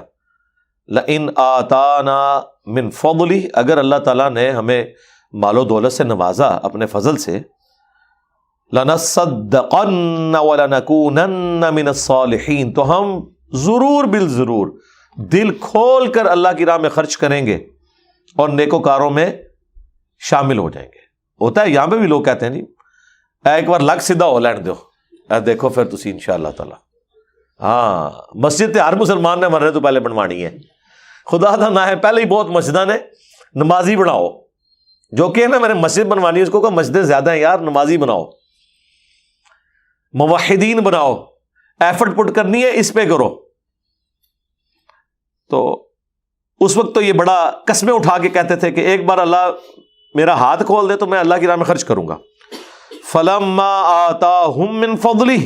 S1: لَإِنْ آتَانَا مِنْ فَضْلِهِ، اگر اللہ تعالیٰ نے ہمیں مال و دولت سے نوازا اپنے فضل سے، لَنَصَّدَّقَنَّ وَلَنَكُونَنَّ مِنَ الصَّالِحِينَ، تو ہم ضرور بالضرور دل کھول کر اللہ کی راہ میں خرچ کریں گے اور نیکوکاروں میں شامل ہو جائیں گے۔ ہوتا ہے یہاں پہ بھی لوگ کہتے ہیں جی ایک بار لگ سیدھا ہو لین دو، دیکھو پھر تسی انشاءاللہ تعالی، ہاں مسجد ہر مسلمان نے مرنے تو پہلے بنوانی ہے، خدا دا نہ ہے پہلے ہی بہت مسجدہ نے نمازی بناؤ، جو کہ نا میں نے مسجد بنوانی ہے اس کو کہ مسجدیں زیادہ ہیں یار، نمازی بناؤ، موحدین بناؤ، ایفرٹ پٹ کرنی ہے اس پہ کرو۔ تو اس وقت تو یہ بڑا قسمیں اٹھا کے کہتے تھے کہ ایک بار اللہ میرا ہاتھ کھول دے تو میں اللہ کی راہ میں خرچ کروں گا۔ فَلَمَّا آتَاهُم مِّن فَضْلِهِ،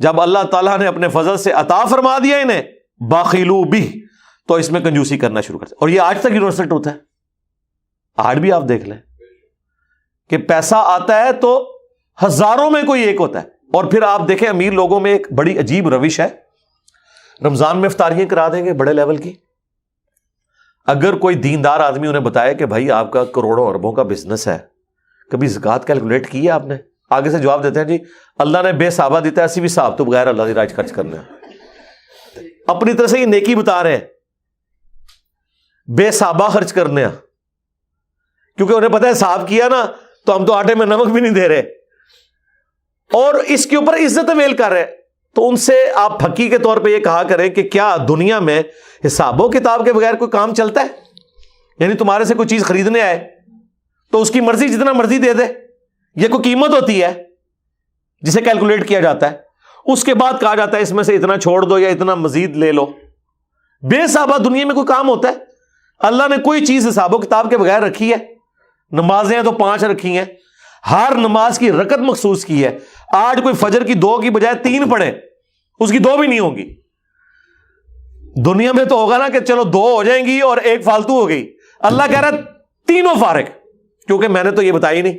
S1: جب اللہ تعالیٰ نے اپنے فضل سے عطا فرما دیا انہیں، بَخِلُوا بِهِ، تو اس میں کنجوسی کرنا شروع کرتے، اور یہ آج تک یونیورسل ٹروتھ ہے، آج بھی آپ دیکھ لیں کہ پیسہ آتا ہے تو ہزاروں میں کوئی ایک ہوتا ہے۔ اور پھر آپ دیکھیں امیر لوگوں میں ایک بڑی عجیب روش ہے، رمضان میں افطاریاں کرا دیں گے بڑے لیول کی۔ اگر کوئی دیندار آدمی انہیں بتائے کہ بھائی آپ کا کروڑوں اربوں کا بزنس ہے، کبھی زکوٰۃ کیلکولیٹ کی ہے آپ نے؟ آگے سے جواب دیتے ہیں جی اللہ نے بے صحابہ دیتا ہے، اسی بھی صاحب تو بغیر اللہ کی راہ خرچ کرنا ہے۔ اپنی طرح سے یہ نیکی بتا رہے ہیں، بے صحابہ خرچ کرنے ہیں، کیونکہ انہیں پتہ ہے صاحب کیا نا تو ہم تو آٹے میں نمک بھی نہیں دے رہے، اور اس کے اوپر عزت میل کر رہے ہیں۔ تو ان سے آپ پھکی کے طور پہ یہ کہا کریں کہ کیا دنیا میں حساب و کتاب کے بغیر کوئی کام چلتا ہے؟ یعنی تمہارے سے کوئی چیز خریدنے آئے تو اس کی مرضی جتنا مرضی دے دے، یہ کوئی قیمت ہوتی ہے جسے کیلکولیٹ کیا جاتا ہے، اس کے بعد کہا جاتا ہے اس میں سے اتنا چھوڑ دو یا اتنا مزید لے لو۔ بے صحابہ دنیا میں کوئی کام ہوتا ہے؟ اللہ نے کوئی چیز حساب و کتاب کے بغیر رکھی ہے؟ نمازیں تو 5 رکھی ہیں، ہر نماز کی رکعت مخصوص کی ہے، آج کوئی فجر کی 2 کی بجائے 3 پڑھے، اس کی 2 بھی نہیں ہوگی۔ دنیا میں تو ہوگا نا کہ چلو 2 ہو جائیں گی اور 1 فالتو ہو گئی، اللہ کہہ رہا ہے تینوں فارغ، کیونکہ میں نے تو یہ بتائی نہیں،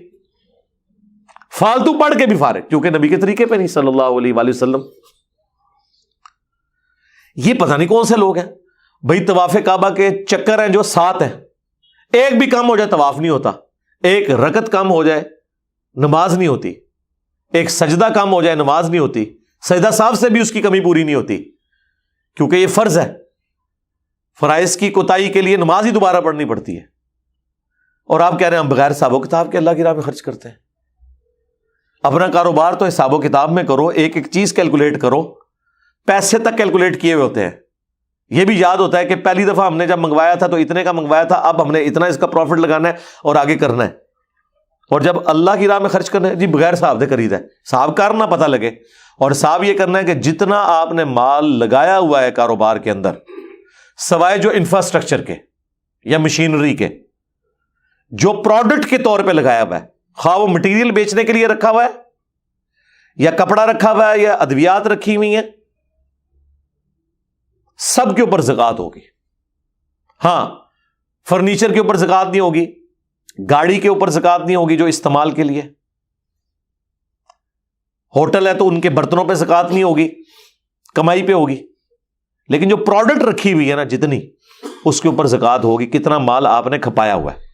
S1: فالتو پڑھ کے بھی فارغ، کیونکہ نبی کے طریقے پہ نہیں صلی اللہ علیہ وآلہ وسلم۔ یہ پتہ نہیں کون سے لوگ ہیں بھائی، طواف کعبہ کے چکر ہیں جو 7 ہیں، ایک بھی کم ہو جائے طواف نہیں ہوتا، ایک رکعت کم ہو جائے نماز نہیں ہوتی، ایک سجدہ کم ہو جائے نماز نہیں ہوتی، سجدہ صاحب سے بھی اس کی کمی پوری نہیں ہوتی، کیونکہ یہ فرض ہے، فرائض کی کوتاہی کے لیے نماز ہی دوبارہ پڑھنی پڑتی ہے، اور آپ کہہ رہے ہیں ہم بغیر حساب و کتاب کے اللہ کی راہ میں خرچ کرتے ہیں۔ اپنا کاروبار تو حساب و کتاب میں کرو، ایک ایک چیز کیلکولیٹ کرو، پیسے تک کیلکولیٹ کیے ہوئے ہوتے ہیں، یہ بھی یاد ہوتا ہے کہ پہلی دفعہ ہم نے جب منگوایا تھا تو اتنے کا منگوایا تھا، اب ہم نے اتنا اس کا پروفٹ لگانا ہے اور آگے کرنا ہے، اور جب اللہ کی راہ میں خرچ کرنا ہے جی بغیر صاحب دے خرید ہے، صاحب کار نہ پتہ لگے، اور صاحب یہ کرنا ہے کہ جتنا آپ نے مال لگایا ہوا ہے کاروبار کے اندر سوائے جو انفراسٹرکچر کے یا مشینری کے، جو پروڈکٹ کے طور پہ لگایا ہوا ہے، خواہ وہ مٹیریل بیچنے کے لیے رکھا ہوا ہے یا کپڑا رکھا ہوا ہے یا ادویات رکھی ہوئی ہیں، سب کے اوپر زکوٰۃ ہوگی۔ ہاں، فرنیچر کے اوپر زکوٰۃ نہیں ہوگی، گاڑی کے اوپر زکوٰۃ نہیں ہوگی جو استعمال کے لیے، ہوٹل ہے تو ان کے برتنوں پہ زکوٰۃ نہیں ہوگی، کمائی پہ ہوگی، لیکن جو پروڈکٹ رکھی ہوئی ہے نا جتنی، اس کے اوپر زکوٰۃ ہوگی، کتنا مال آپ نے کھپایا ہوا ہے۔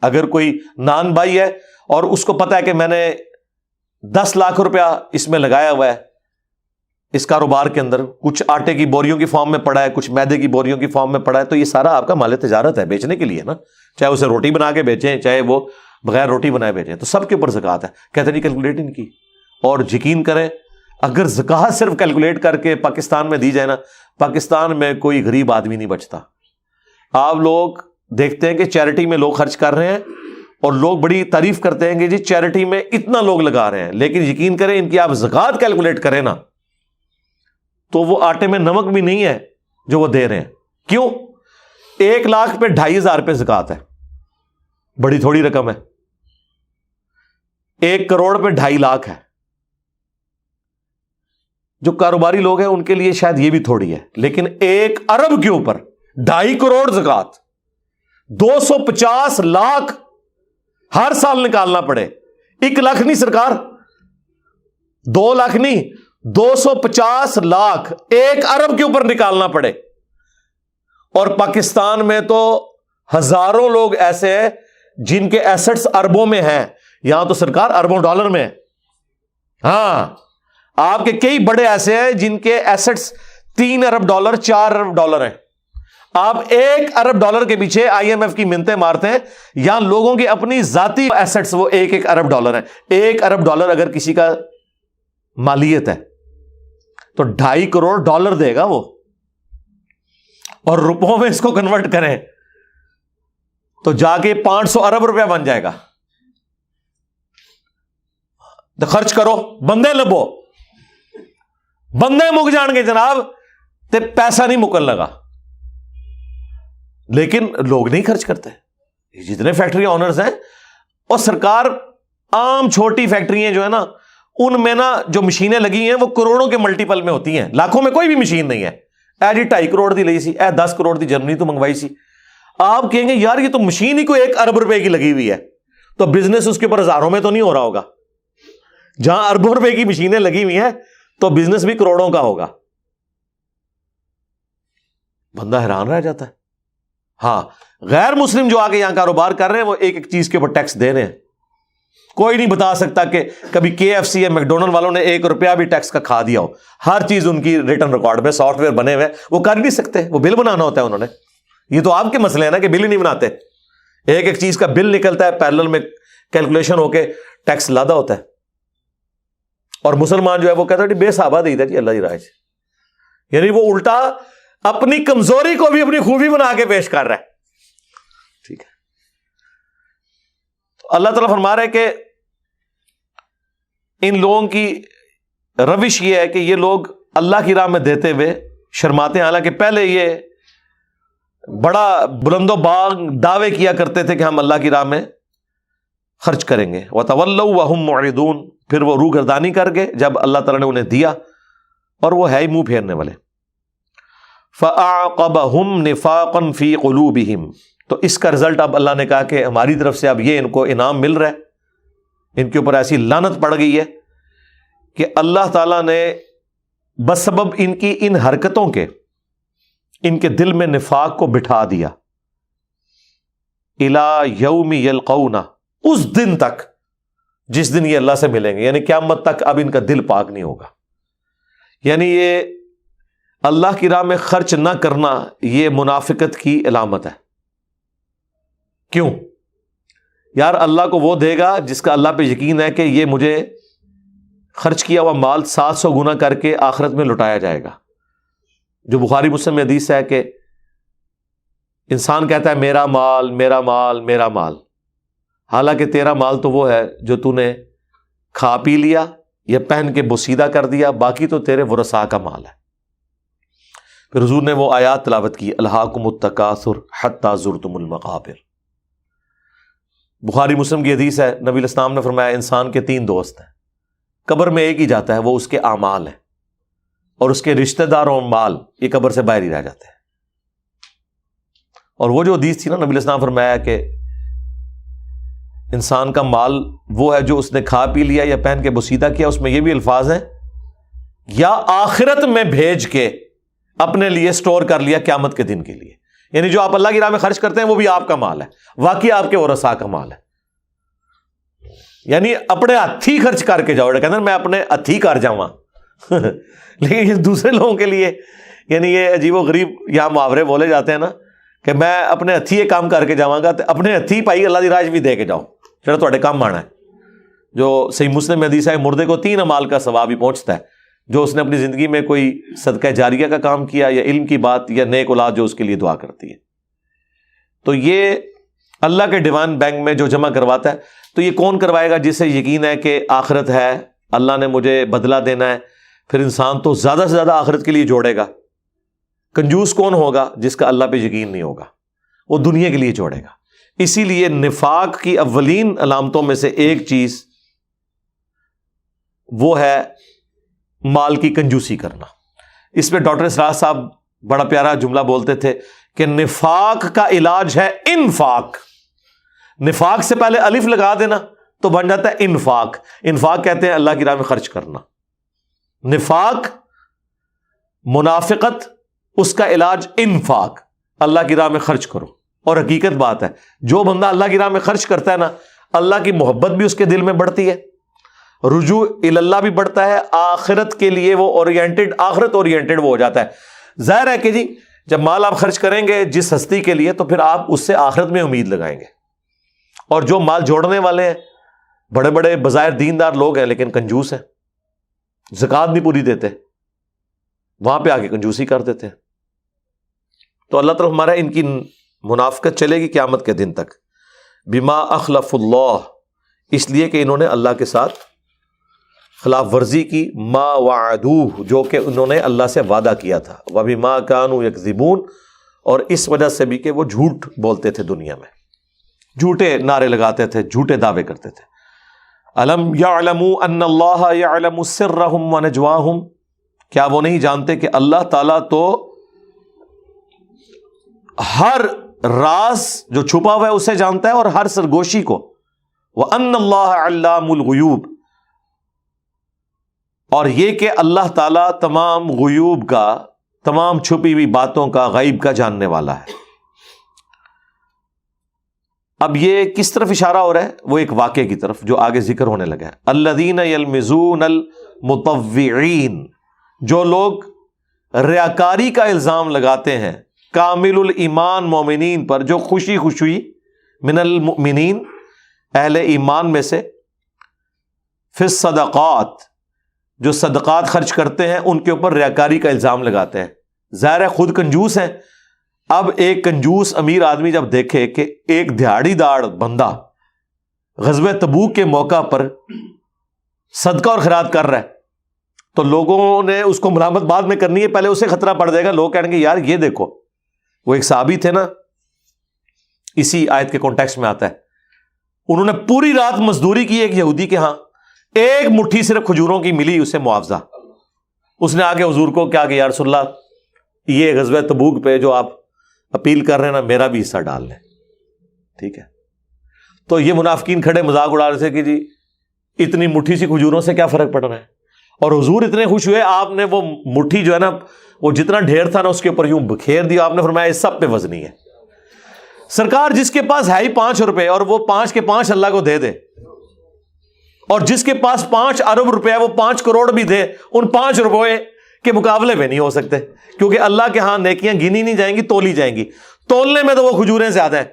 S1: اگر کوئی نان بھائی ہے اور اس کو پتا ہے کہ میں نے 10 لاکھ روپیہ اس میں لگایا ہوا ہے، اس کاروبار کے اندر کچھ آٹے کی بوریوں کی فارم میں پڑا ہے، کچھ میدے کی بوریوں کی فارم میں پڑا ہے، تو یہ سارا آپ کا مال تجارت ہے، بیچنے کے لیے نا، چاہے اسے روٹی بنا کے بیچیں چاہے وہ بغیر روٹی بنائے بیچیں، تو سب کے اوپر زکوٰۃ ہے۔ کہتے نہیں کیلکولیٹ نہیں کی، اور یقین کریں اگر زکوٰۃ صرف کیلکولیٹ کر کے پاکستان میں دی جائے نا، پاکستان میں کوئی غریب آدمی نہیں بچتا۔ آپ لوگ دیکھتے ہیں کہ چیریٹی میں لوگ خرچ کر رہے ہیں اور لوگ بڑی تعریف کرتے ہیں کہ جی چیریٹی میں اتنا لوگ لگا رہے ہیں، لیکن یقین کریں ان کی آپ زکوٰۃ کیلکولیٹ کریں نا تو وہ آٹے میں نمک بھی نہیں ہے جو وہ دے رہے ہیں۔ کیوں؟ 1 لاکھ پہ 2,500 روپے زکوٰۃ ہے، بڑی تھوڑی رقم ہے۔ 1 کروڑ پہ 2.5 لاکھ ہے۔ جو کاروباری لوگ ہیں ان کے لیے شاید یہ بھی تھوڑی ہے، لیکن 1 ارب کے اوپر 2.5 کروڑ زکوٰۃ، 250 لاکھ ہر سال نکالنا پڑے۔ 1 لاکھ نہیں سرکار، 2 لاکھ نہیں، 250 لاکھ 1 ارب کے اوپر نکالنا پڑے۔ اور پاکستان میں تو ہزاروں لوگ ایسے ہیں جن کے ایسٹس اربوں میں ہیں، یہاں تو سرکار اربوں ڈالر میں ہے۔ ہاں، آپ کے کئی بڑے ایسے ہیں جن کے ایسٹس 3 ارب ڈالر 4 ارب ڈالر ہیں۔ آپ 1 ارب ڈالر کے پیچھے IMF کی منتیں مارتے ہیں، یہاں لوگوں کی اپنی ذاتی ایسٹس وہ 1 ارب ڈالر ہیں۔ 1 ارب ڈالر اگر کسی کا مالیت ہے تو 2.5 کروڑ ڈالر دے گا وہ، اور روپوں میں اس کو کنورٹ کریں تو جا کے 500 ارب روپیہ بن جائے گا۔ تو خرچ کرو، بندے لبو، بندے مک جان گے جناب، تے پیسہ نہیں مکن لگا، لیکن لوگ نہیں خرچ کرتے۔ جتنے فیکٹری آنرز ہیں، اور سرکار عام چھوٹی فیکٹریاں جو ہے نا ان میں نا جو مشینیں لگی ہیں وہ کروڑوں کے ملٹیپل میں ہوتی ہیں، لاکھوں میں کوئی بھی مشین نہیں ہے۔ اے جی 2.5 کروڑ دی لئی سی، اے 10 کروڑ دی جرمنی تو منگوائی سی۔ آپ کہیں گے یار یہ تو مشین ہی کوئی 1 ارب روپے کی لگی ہوئی ہے، تو بزنس اس کے اوپر ہزاروں میں تو نہیں ہو رہا ہوگا؟ جہاں اربوں روپے کی مشینیں لگی ہوئی ہیں تو بزنس بھی کروڑوں کا ہوگا۔ بندہ حیران رہ جاتا ہے۔ ہاں، غیر مسلم جو آگے یہاں کاروبار کر رہے ہیں وہ ایک ایک چیز کے اوپر ٹیکس دے رہے ہیں۔ کوئی نہیں بتا سکتا کہ کبھی KFC یا میکڈونلڈ والوں نے 1 روپیہ بھی ٹیکس کا کھا دیا ہو۔ ہر چیز ان کی ریٹن ریکارڈ میں سافٹ ویئر بنے ہوئے، وہ کر نہیں سکتے، وہ بل بنانا ہوتا ہے انہوں نے۔ یہ تو آپ کے مسئلے ہیں نا کہ بل ہی نہیں بناتے، ایک ایک چیز کا بل نکلتا ہے، پیرلل میں کیلکولیشن ہو کے ٹیکس لادا ہوتا ہے۔ اور مسلمان جو ہے وہ کہتا ہے جی بے صحابہ دے جی اللہ جی رائے، یعنی وہ الٹا اپنی کمزوری کو بھی اپنی خوبی بنا کے پیش کر رہا ہے۔ ٹھیک ہے، تو اللہ تعالیٰ فرما رہا ہے کہ ان لوگوں کی روش یہ ہے کہ یہ لوگ اللہ کی راہ میں دیتے ہوئے شرماتے ہیں، حالانکہ پہلے یہ بڑا بلند و باغ دعوے کیا کرتے تھے کہ ہم اللہ کی راہ میں خرچ کریں گے۔ وَتَوَلَّوْا وَهُمْ مُعْرِضُونَ، پھر وہ روح گردانی کر گئے جب اللہ تعالیٰ نے انہیں دیا، اور وہ ہے ہی منہ پھیرنے والے۔ فَأَعْقَبَهُمْ نِفَاقًا فِي قُلُوبِهِمْ، تو اس کا رزلٹ اب اللہ نے کہا کہ ہماری طرف سے اب یہ ان کو انعام مل رہا ہے، ان کے اوپر ایسی لعنت پڑ گئی ہے کہ اللہ تعالیٰ نے بسبب ان کی ان حرکتوں کے ان کے دل میں نفاق کو بٹھا دیا۔ اِلَى يَوْمِ يَلْقَوْنَ، اس دن تک جس دن یہ اللہ سے ملیں گے، یعنی قیامت تک اب ان کا دل پاک نہیں ہوگا۔ یعنی یہ اللہ کی راہ میں خرچ نہ کرنا یہ منافقت کی علامت ہے۔ کیوں؟ یار اللہ کو وہ دے گا جس کا اللہ پہ یقین ہے کہ یہ مجھے خرچ کیا ہوا مال 700 گنا کر کے آخرت میں لٹایا جائے گا۔ جو بخاری مسلم میں حدیث ہے کہ انسان کہتا ہے میرا مال میرا مال میرا مال، حالانکہ تیرا مال تو وہ ہے جو تو نے کھا پی لیا یا پہن کے بوسیدہ کر دیا، باقی تو تیرے ورثاء کا مال ہے۔ پھر حضور نے وہ آیات تلاوت کی، الہاکم التکاثر حتی زرتم المقابر۔ بخاری مسلم کی حدیث ہے، نبی علیہ السلام نے فرمایا انسان کے 3 دوست ہیں، قبر میں ایک ہی جاتا ہے، وہ اس کے اعمال ہیں، اور اس کے رشتہ دار اور مال یہ قبر سے باہر ہی رہ جاتے ہیں۔ اور وہ جو حدیث تھی نا، نبی علیہ السلام فرمایا کہ انسان کا مال وہ ہے جو اس نے کھا پی لیا یا پہن کے بوسیدہ کیا، اس میں یہ بھی الفاظ ہیں، یا آخرت میں بھیج کے اپنے لیے سٹور کر لیا قیامت کے دن کے لیے۔ یعنی جو آپ اللہ کی راہ میں خرچ کرتے ہیں وہ بھی آپ کا مال ہے، واقعی آپ کے ورثاء کا مال ہے، یعنی اپنے ہاتھی خرچ کر کے جاؤ، کہتے ہیں میں اپنے ہاتھی کر جاؤں لیکن یہ دوسرے لوگوں کے لیے یعنی یہ عجیب و غریب یہاں محاورے بولے جاتے ہیں نا کہ میں اپنے ہاتھی یہ کام کر کے جاؤں گا، تو اپنے ہاتھی پائی اللہ دی راج بھی دے کے جاؤ، چلو تھوڑے کام آنا ہے۔ جو صحیح مسلم میں حدیث ہے، مردے کو 3 اعمال کا ثواب ہی پہنچتا ہے، جو اس نے اپنی زندگی میں کوئی صدقہ جاریہ کا کام کیا، یا علم کی بات، یا نیک اولاد جو اس کے لیے دعا کرتی ہے۔ تو یہ اللہ کے ڈیوائن بینک میں جو جمع کرواتا ہے، تو یہ کون کروائے گا؟ جسے یقین ہے کہ آخرت ہے، اللہ نے مجھے بدلہ دینا ہے، پھر انسان تو زیادہ سے زیادہ آخرت کے لیے جوڑے گا۔ کنجوس کون ہوگا؟ جس کا اللہ پہ یقین نہیں ہوگا، وہ دنیا کے لیے جوڑے گا۔ اسی لیے نفاق کی اولین علامتوں میں سے ایک چیز وہ ہے مال کی کنجوسی کرنا۔ اس پہ ڈاکٹر اسرار صاحب بڑا پیارا جملہ بولتے تھے کہ نفاق کا علاج ہے انفاق۔ نفاق سے پہلے الف لگا دینا تو بن جاتا ہے انفاق۔ انفاق کہتے ہیں اللہ کی راہ میں خرچ کرنا۔ نفاق، منافقت، اس کا علاج انفاق، اللہ کی راہ میں خرچ کرو۔ اور حقیقت بات ہے، جو بندہ اللہ کی راہ میں خرچ کرتا ہے نا، اللہ کی محبت بھی اس کے دل میں بڑھتی ہے، رجوع اللہ بھی بڑھتا ہے، آخرت کے لیے وہ اورینٹڈ، آخرت اورینٹڈ وہ ہو جاتا ہے۔ ظاہر ہے کہ جی جب مال آپ خرچ کریں گے جس ہستی کے لیے، تو پھر آپ اس سے آخرت میں امید لگائیں گے۔ اور جو مال جوڑنے والے ہیں، بڑے بڑے بظاہر دیندار لوگ ہیں لیکن کنجوس ہیں، زکوٰۃ نہیں پوری دیتے، وہاں پہ آگے کنجوسی کر دیتے ہیں۔ تو اللہ تعالیٰ ہمارا ان کی منافقت چلے گی قیامت کے دن تک۔ بما اخلف اللہ، اس لیے کہ انہوں نے اللہ کے ساتھ خلاف ورزی کی، ما وعدوہ، جو کہ انہوں نے اللہ سے وعدہ کیا تھا، وبما کانوا یکذبون، اور اس وجہ سے بھی کہ وہ جھوٹ بولتے تھے، دنیا میں جھوٹے نعرے لگاتے تھے، جھوٹے دعوے کرتے تھے۔ الم یعلموا ان اللہ یعلم سرهم ونجواهم، کیا وہ نہیں جانتے کہ اللہ تعالیٰ تو ہر راز جو چھپا ہوا ہے اسے جانتا ہے، اور ہر سرگوشی کو۔ وَأَنَّ اللَّهَ عَلَّامُ الْغُيُوبِ، اور یہ کہ اللہ تعالیٰ تمام غیوب کا، تمام چھپی ہوئی باتوں کا، غیب کا جاننے والا ہے۔ اب یہ کس طرف اشارہ ہو رہا ہے؟ وہ ایک واقعے کی طرف جو آگے ذکر ہونے لگا ہے۔ الذین یلمزون المطوعین، جو لوگ ریاکاری کا الزام لگاتے ہیں کامل الایمان مومنین پر، جو خوشی خوشی من المؤمنین اہل ایمان میں سے، فی الصدقات، جو صدقات خرچ کرتے ہیں ان کے اوپر ریاکاری کا الزام لگاتے ہیں۔ ظاہر ہے خود کنجوس ہیں۔ اب ایک کنجوس امیر آدمی جب دیکھے کہ ایک دہاڑی داڑ بندہ غزوہ تبوک کے موقع پر صدقہ اور خیرات کر رہا ہے، تو لوگوں نے اس کو ملامت بعد میں کرنی ہے، پہلے اسے خطرہ پڑ جائے گا۔ لوگ کہیں گے یار یہ دیکھو، وہ ایک صحابی تھے نا، اسی آیت کے کانٹیکسٹ میں آتا ہے، انہوں نے پوری رات مزدوری کی ایک یہودی کے ہاں، ایک مٹھی صرف کھجوروں کی ملی اسے معاوضہ۔ اس نے آگے حضور کو کیا کہ یا رسول اللہ، یہ غزوہ تبوک پہ جو آپ اپیل کر رہے ہیں نا، میرا بھی حصہ ڈال لیں، ٹھیک ہے؟ تو یہ منافقین کھڑے مذاق اڑا رہے تھے کہ جی اتنی مٹھی سی کھجوروں سے کیا فرق پڑ رہا ہے؟ اور حضور اتنے خوش ہوئے، آپ نے وہ مٹھی جو ہے نا، وہ جتنا ڈھیر تھا نا اس کے اوپر یوں بکھیر دیا، آپ نے فرمایا اس سب پہ وزنی ہے۔ سرکار جس کے پاس ہے ہی 5 روپے اور وہ 5 کے 5 اللہ کو دے دے، اور جس کے پاس 5 ارب روپے ہے وہ 5 کروڑ بھی دے، ان 5 روپے کے مقابلے میں نہیں ہو سکتے، کیونکہ اللہ کے ہاں نیکیاں گنی نہیں جائیں گی، تولی جائیں گی۔ تولنے میں تو وہ کھجوریں زیادہ ہیں،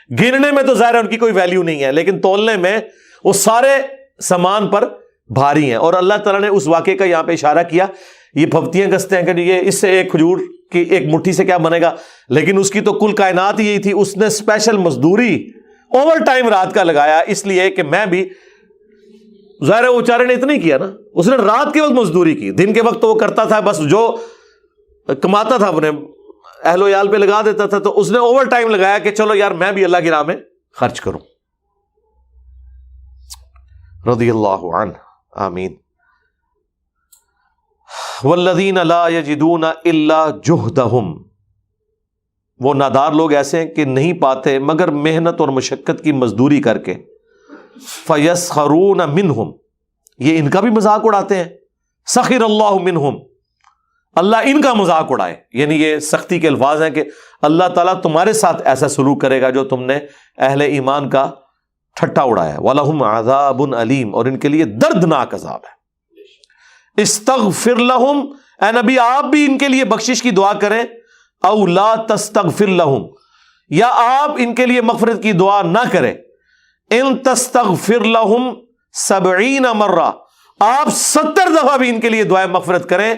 S1: گننے میں تو ظاہر ان کی کوئی ویلیو نہیں ہے، لیکن تولنے میں وہ سارے سامان پر بھاری ہیں۔ اور اللہ تعالیٰ نے اس واقعے کا یہاں پہ اشارہ کیا، یہ پھپتیاں کستے ہیں کہ یہ اس سے ایک کھجور کی ایک مٹھی سے کیا بنے گا، لیکن اس کی تو کل کائنات یہی تھی۔ اس نے اسپیشل مزدوری اوور ٹائم رات کا لگایا، اس لیے کہ میں بھی، ظاہر ہے وہ بیچارے نے اتنا ہی کیا نا، اس نے رات کے وقت مزدوری کی، دن کے وقت تو وہ کرتا تھا بس جو کماتا تھا اپنے اہل و عیال پہ لگا دیتا تھا، تو اس نے اوور ٹائم لگایا کہ چلو یار میں بھی اللہ کی راہ میں خرچ کروں. رضی اللہ عنہ. آمین. والذین لا یجدون الا جہدہم، وہ نادار لوگ ایسے ہیں کہ نہیں پاتے مگر محنت اور مشقت کی مزدوری کر کے. فیسخرون منہم، یہ ان کا بھی مذاق اڑاتے ہیں. سخر اللہ منہم، اللہ ان کا مذاق اڑائے. یعنی یہ سختی کے الفاظ ہیں کہ اللہ تعالیٰ تمہارے ساتھ ایسا سلوک کرے گا جو تم نے اہل ایمان کا ٹھٹا اڑایا. وَلَهُمْ عَذَابٌ عَلِيمٌ، اور ان کے لیے دردناک عذاب ہے. استغفر لہم، اے نبی آپ بھی ان کے لیے بخشش کی دعا کریں. او لا تستغفر لہم، یا آپ ان کے لیے مغفرت کی دعا نہ کریں. ان تستغفر لہم 70 مرہ، آپ 70 دفعہ بھی ان کے لیے دعائیں مغفرت کریں.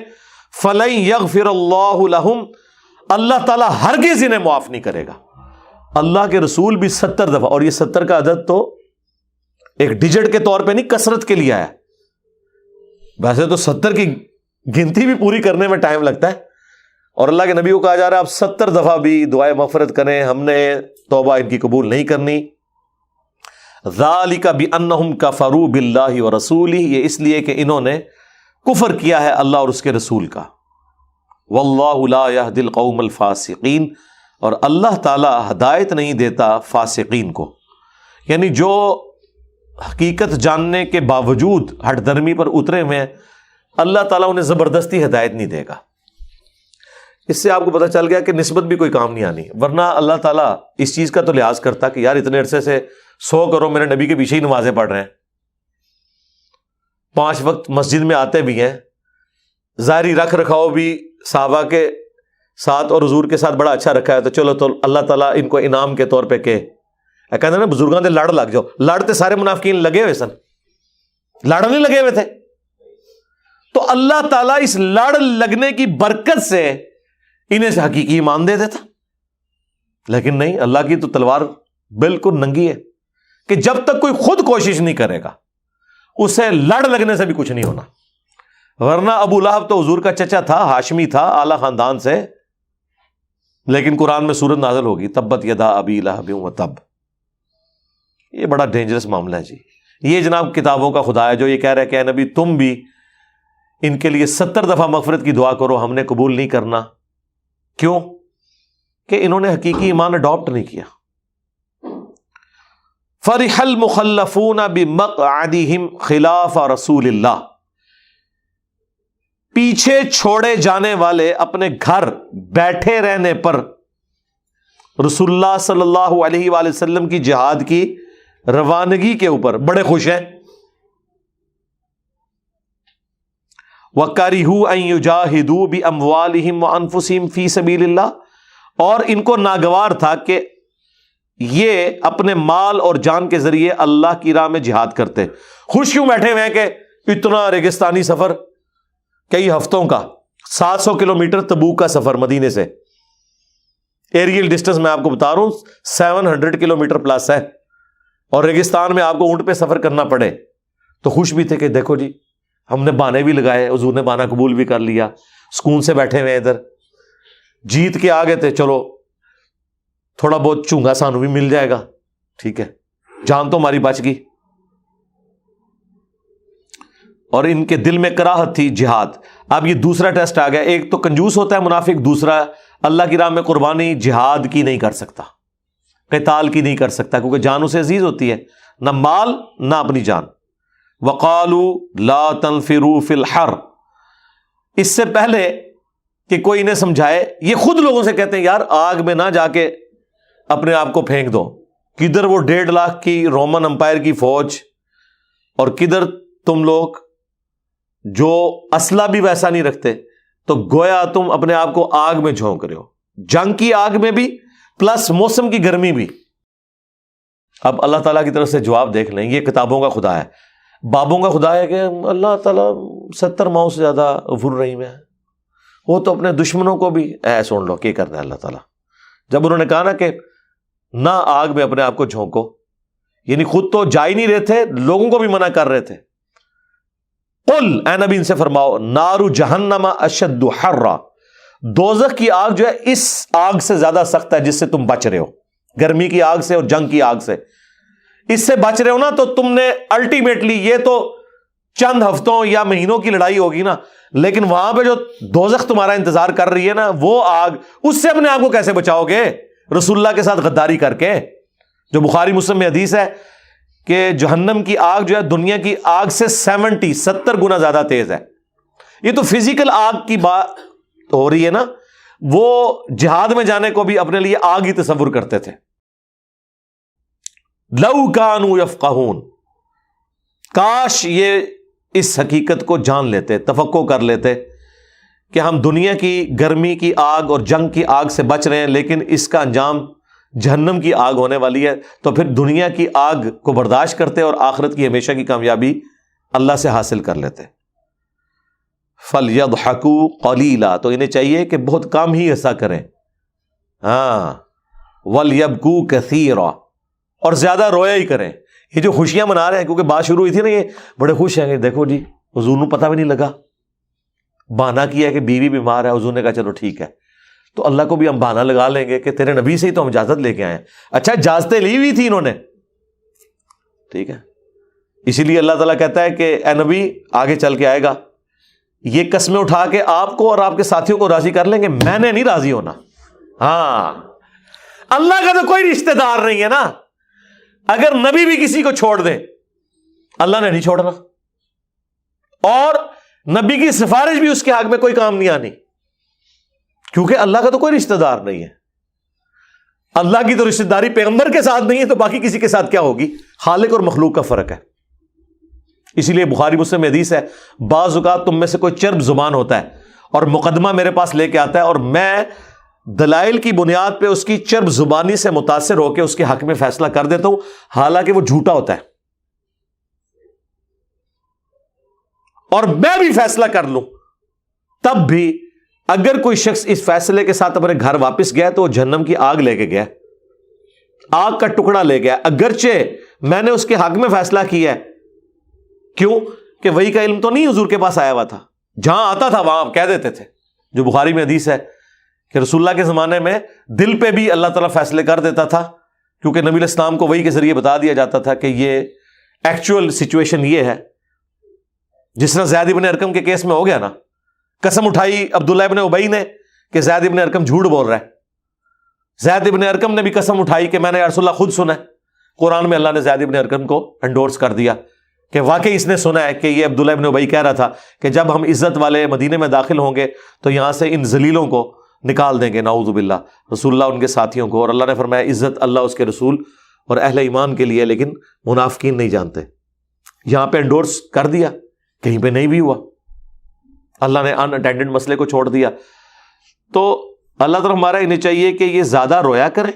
S1: فلن یغفر اللہ لہم، اللہ تعالیٰ ہرگز انہیں معاف نہیں کرے گا. اللہ کے رسول بھی 70 دفعہ، اور یہ 70 کا عدد تو ایک ڈیجٹ کے طور پہ نہیں، کثرت کے لیے آیا. ویسے تو 70 کی گنتی بھی پوری کرنے میں ٹائم لگتا ہے، اور اللہ کے نبی کو کہا جا رہا ہے آپ 70 دفعہ بھی دعائیں مغفرت کریں، ہم نے توبہ ان کی قبول نہیں کرنی. ذالک بانہم کفروا باللہ ورسولہ، یہ اس لیے کہ انہوں نے کفر کیا ہے اللہ اور اس کے رسول کا. واللہ لا یہدی القوم الفاسقین، اور اللہ تعالی ہدایت نہیں دیتا فاسقین کو. یعنی جو حقیقت جاننے کے باوجود ہٹ درمی پر اترے ہوئے ہیں، اللہ تعالیٰ انہیں زبردستی ہدایت نہیں دے گا. اس سے آپ کو پتہ چل گیا کہ نسبت بھی کوئی کام نہیں آنی، ورنہ اللہ تعالیٰ اس چیز کا تو لحاظ کرتا کہ یار اتنے عرصے سے 100 کروڑ میرے نبی کے پیچھے ہی نمازیں پڑھ رہے ہیں، 5 وقت مسجد میں آتے بھی ہیں، ظاہری رکھ رکھاؤ بھی صحابہ کے ساتھ اور حضور کے ساتھ بڑا اچھا رکھا ہے، تو چلو تو اللہ تعالیٰ ان کو انعام کے طور پہ کہ کہتے ہیں نا بزرگاں دے لڑ لگ جاؤ. لڑتے سارے منافقین لگے ہوئے سن، لڑ نہیں لگے ہوئے تھے. تو اللہ تعالیٰ اس لڑ لگنے کی برکت سے انہیں سے حقیقی ایمان دے دیتا. لیکن نہیں، اللہ کی تو تلوار بالکل ننگی ہے کہ جب تک کوئی خود کوشش نہیں کرے گا اسے لڑ لگنے سے بھی کچھ نہیں ہونا. ورنہ ابو لہب تو حضور کا چچا تھا، ہاشمی تھا، اعلیٰ خاندان سے، لیکن قرآن میں سورت نازل ہوگی تبت یدا ابی لہب وتب. یہ بڑا ڈینجرس معاملہ ہے جی. یہ جناب کتابوں کا خدا ہے جو یہ کہہ رہا ہے کہ اے نبی تم بھی ان کے لیے 70 دفعہ مغفرت کی دعا کرو، ہم نے قبول نہیں کرنا. کیوں؟ کہ انہوں نے حقیقی ایمان اڈاپٹ نہیں کیا. فرح المخلفون بمقعدہم خلاف رسول اللہ، پیچھے چھوڑے جانے والے اپنے گھر بیٹھے رہنے پر رسول اللہ صلی اللہ علیہ وآلہ وسلم کی جہاد کی روانگی کے اوپر بڑے خوش ہیں. وَكَرِهُوا أَن يُجَاهِدُوا بِأَمْوَالِهِمْ وَأَنفُسِهِمْ فِي سَبِيلِ اللَّهِ، اور ان کو ناگوار تھا کہ یہ اپنے مال اور جان کے ذریعے اللہ کی راہ میں جہاد کرتے. خوش کیوں بیٹھے ہوئے ہیں کہ اتنا ریگستانی سفر کئی ہفتوں کا، 700 کلومیٹر تبوک کا سفر مدینے سے، ایریل ڈسٹنس میں آپ کو بتا رہا ہوں 700 کلومیٹر پلس ہے، اور ریگستان میں آپ کو اونٹ پہ سفر کرنا پڑے. تو خوش بھی تھے کہ دیکھو جی ہم نے بانے بھی لگائے، حضور نے بانا قبول بھی کر لیا، سکون سے بیٹھے ہوئے ادھر، جیت کے آ گئے تھے، چلو تھوڑا بہت چونگا سانو بھی مل جائے گا، ٹھیک ہے، جان تو ہماری بچ گئی. اور ان کے دل میں کراہت تھی جہاد. اب یہ دوسرا ٹیسٹ آ گیا. ایک تو کنجوس ہوتا ہے منافق، دوسرا اللہ کی راہ میں قربانی جہاد کی نہیں کر سکتا، قتال کی نہیں کر سکتا، کیونکہ جان اسے عزیز ہوتی ہے، نہ مال نہ اپنی جان. وَقَالُوا لَا تَنْفِرُوا فِي الْحَرِّ، اس سے پہلے کہ کوئی انہیں سمجھائے یہ خود لوگوں سے کہتے ہیں یار آگ میں نہ جا کے اپنے آپ کو پھینک دو. کدھر وہ 1.5 لاکھ کی رومن امپائر کی فوج، اور کدھر تم لوگ جو اسلحہ بھی ویسا نہیں رکھتے، تو گویا تم اپنے آپ کو آگ میں جھونک رہے ہو، جنگ کی آگ میں بھی پلس موسم کی گرمی بھی. اب اللہ تعالیٰ کی طرف سے جواب دیکھ لیں. یہ کتابوں کا خدا ہے، بابوں کا خدا ہے کہ اللہ تعالیٰ 70 ماؤں سے زیادہ غفور رحیم ہے. وہ تو اپنے دشمنوں کو بھی سن لو کیا کرنا ہے اللہ تعالیٰ. جب انہوں نے کہا نا کہ نہ آگ میں اپنے آپ کو جھونکو، یعنی خود تو جا ہی نہیں رہے تھے، لوگوں کو بھی منع کر رہے تھے. قل، اے نبی ان سے فرماؤ، نار جہنم اشد حرا، دوزخ کی آگ جو ہے اس آگ سے زیادہ سخت ہے جس سے تم بچ رہے ہو، گرمی کی آگ سے اور جنگ کی آگ سے، اس سے بچ رہے ہو نا، تو تم نے الٹیمیٹلی، یہ تو چند ہفتوں یا مہینوں کی لڑائی ہوگی نا، لیکن وہاں پہ جو دوزخ تمہارا انتظار کر رہی ہے نا، وہ آگ، اس سے اپنے آپ کو کیسے بچاؤ گے؟ رسول اللہ کے ساتھ غداری کر کے، جو بخاری مسلم میں حدیث ہے کہ جہنم کی آگ جو ہے دنیا کی آگ سے 70 گنا زیادہ تیز ہے۔ یہ تو فزیکل آگ کی بات ہو رہی ہے نا، وہ جہاد میں جانے کو بھی اپنے لیے آگ ہی تصور کرتے تھے۔ لو کانوا یفقہون، کاش یہ اس حقیقت کو جان لیتے، تفقع کر لیتے کہ ہم دنیا کی گرمی کی آگ اور جنگ کی آگ سے بچ رہے ہیں، لیکن اس کا انجام جہنم کی آگ ہونے والی ہے، تو پھر دنیا کی آگ کو برداشت کرتے اور آخرت کی ہمیشہ کی کامیابی اللہ سے حاصل کر لیتے۔ فَلْيَضْحَكُوا قَلِيلًا، تو انہیں چاہیے کہ بہت کم ہی ایسا کریں، ہاں، وَلْيَبْكُوا كَثِيرًا، اور زیادہ رویا ہی کریں۔ یہ جو خوشیاں منا رہے ہیں، کیونکہ بات شروع ہوئی تھی نا، یہ بڑے خوش ہیں کہ دیکھو جی حضور کو پتہ بھی نہیں لگا، بہانہ کیا کہ بیوی بیمار ہے، حضور نے کہا چلو ٹھیک ہے، تو اللہ کو بھی ہم بہانہ لگا لیں گے کہ تیرے نبی سے ہی تو ہم اجازت لے کے آئے ہیں۔ اچھا، اجازتیں لی ہوئی تھی انہوں نے، ٹھیک ہے، اسی لیے اللہ تعالیٰ کہتا ہے کہ اے نبی آگے چل کے آئے گا، یہ قسمیں اٹھا کے آپ کو اور آپ کے ساتھیوں کو راضی کر لیں گے، میں نے نہیں راضی ہونا۔ ہاں، اللہ کا تو کوئی رشتہ دار نہیں ہے نا، اگر نبی بھی کسی کو چھوڑ دے اللہ نے نہیں چھوڑنا، اور نبی کی سفارش بھی اس کے حق میں کوئی کام نہیں آنی، کیونکہ اللہ کا تو کوئی رشتہ دار نہیں ہے۔ اللہ کی تو رشتہ داری پیغمبر کے ساتھ نہیں ہے، تو باقی کسی کے ساتھ کیا ہوگی؟ خالق اور مخلوق کا فرق ہے۔ اسی لیے بخاری مسلم میں حدیث ہے، بعض اوقات تم میں سے کوئی چرب زبان ہوتا ہے اور مقدمہ میرے پاس لے کے آتا ہے، اور میں دلائل کی بنیاد پہ اس کی چرب زبانی سے متاثر ہو کے اس کے حق میں فیصلہ کر دیتا ہوں، حالانکہ وہ جھوٹا ہوتا ہے، اور میں بھی فیصلہ کر لوں، تب بھی اگر کوئی شخص اس فیصلے کے ساتھ اپنے گھر واپس گیا تو وہ جہنم کی آگ لے کے گیا، آگ کا ٹکڑا لے گیا، اگرچہ میں نے اس کے حق میں فیصلہ کیا ہے۔ کیوں؟ کہ وحی کا علم تو نہیں حضور کے پاس آیا ہوا تھا، جہاں آتا تھا وہاں کہہ دیتے تھے، جو بخاری میں حدیث ہے کہ رسول اللہ کے زمانے میں دل پہ بھی اللہ تعالیٰ فیصلے کر دیتا تھا، کیونکہ نبی علیہ السلام کو وحی کے ذریعے بتا دیا جاتا تھا کہ یہ ایکچوئل سچویشن یہ ہے، جس طرح زید ابن ارقم کے کیس میں ہو گیا نا، قسم اٹھائی عبداللہ ابن ابی نے کہ زید ابن ارقم جھوٹ بول رہا ہے، زید ابن ارقم نے بھی قسم اٹھائی کہ میں نے یا رسول اللہ خود سنا ہے۔ قرآن میں اللہ نے زید ابن ارقم کو انڈورس کر دیا کہ واقعی اس نے سنا ہے کہ یہ عبداللہ ابن ابی کہہ رہا تھا کہ جب ہم عزت والے مدینے میں داخل ہوں گے تو یہاں سے ان ذلیلوں کو نکال دیں گے، نعوذ باللہ، رسول اللہ ان کے ساتھیوں کو، اور اللہ نے فرمایا عزت اللہ اس کے رسول اور اہل ایمان کے لیے، لیکن منافقین نہیں جانتے۔ یہاں پہ انڈورس کر دیا، کہیں پہ نہیں بھی ہوا، اللہ نے ان اٹینڈنٹ مسئلے کو چھوڑ دیا۔ تو اللہ تعالیٰ ہمارا انہیں چاہیے کہ یہ زیادہ رویا کرے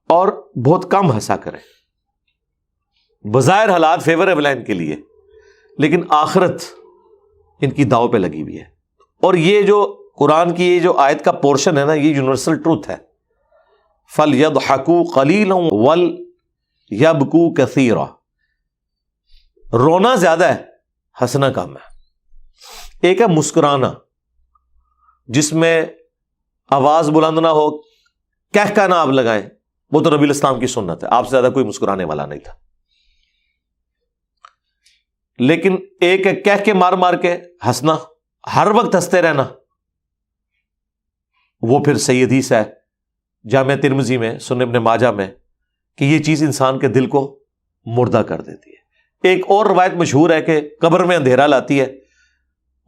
S1: اور بہت کم ہنسا کرے۔ بظاہر حالات فیوریبل ہیں ان کے لیے، لیکن آخرت ان کی داؤ پہ لگی ہوئی ہے، اور یہ جو قرآن کی یہ جو آیت کا پورشن ہے نا، یہ یونیورسل ٹروتھ ہے۔ فَلْيَضْحَكُوا قَلِيلًا وَلْيَبْكُوا كَثِيرًا، رونا زیادہ ہے، ہنسنا کم ہے۔ ایک ہے مسکرانا، جس میں آواز بلند نہ ہو، کہہ نہ آپ لگائیں، وہ تو نبی الاسلام کی سنت ہے، آپ سے زیادہ کوئی مسکرانے والا نہیں تھا۔ لیکن ایک ہے کہہ کے مار مار کے ہنسنا، ہر وقت ہنستے رہنا، وہ پھر صحیح حدیث ہے جامع ترمذی میں، سنن ابن ماجہ میں، کہ یہ چیز انسان کے دل کو مردہ کر دیتی ہے۔ ایک اور روایت مشہور ہے کہ قبر میں اندھیرا لاتی ہے،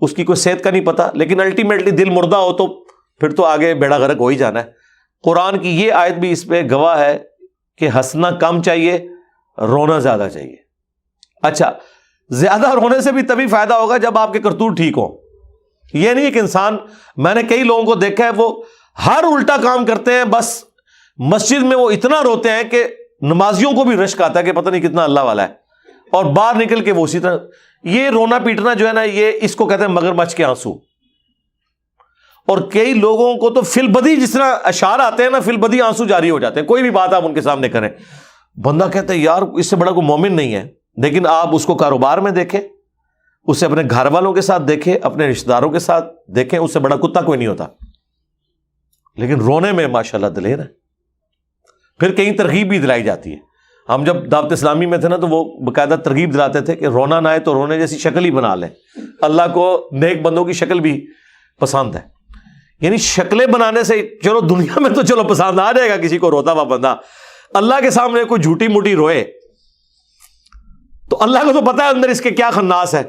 S1: اس کی کوئی صحت کا نہیں پتا، لیکن الٹیمیٹلی دل مردہ ہو تو پھر تو آگے بیڑا غرق ہو ہی جانا ہے۔ قرآن کی یہ آیت بھی اس پہ گواہ ہے کہ ہنسنا کم چاہیے، رونا زیادہ چاہیے۔ اچھا، زیادہ رونے سے بھی تبھی فائدہ ہوگا جب آپ کے کرتوت ٹھیک ہوں۔ یہ نہیں کہ انسان، میں نے کئی لوگوں کو دیکھا ہے وہ ہر الٹا کام کرتے ہیں، بس مسجد میں وہ اتنا روتے ہیں کہ نمازیوں کو بھی رشک آتا ہے کہ پتہ نہیں کتنا اللہ والا ہے، اور باہر نکل کے وہ اسی طرح، یہ رونا پیٹنا جو ہے نا، یہ اس کو کہتے ہیں مگرمچھ کے آنسو۔ اور کئی لوگوں کو تو فی البدی، جس طرح اشعار آتے ہیں نا، فی البدی آنسو جاری ہو جاتے ہیں، کوئی بھی بات آپ ان کے سامنے کریں، بندہ کہتا ہے یار اس سے بڑا کوئی مومن نہیں ہے، لیکن آپ اس کو کاروبار میں دیکھیں، اسے اپنے گھر والوں کے ساتھ دیکھے، اپنے رشتہ داروں کے ساتھ دیکھیں، اس سے بڑا کتا کوئی نہیں ہوتا، لیکن رونے میں ماشاءاللہ دلیر ہے۔ پھر کہیں ترغیب بھی دلائی جاتی ہے۔ ہم جب دعوت اسلامی میں تھے نا تو وہ باقاعدہ ترغیب دلاتے تھے کہ رونا نہ آئے تو رونے جیسی شکل ہی بنا لیں، اللہ کو نیک بندوں کی شکل بھی پسند ہے۔ یعنی شکلیں بنانے سے چلو دنیا میں تو چلو پسند آ جائے گا کسی کو روتا ہوا بندہ، اللہ کے سامنے کوئی جھوٹی موٹی روئے تو اللہ کو تو پتا ہے اندر اس کے کیا خناس ہے۔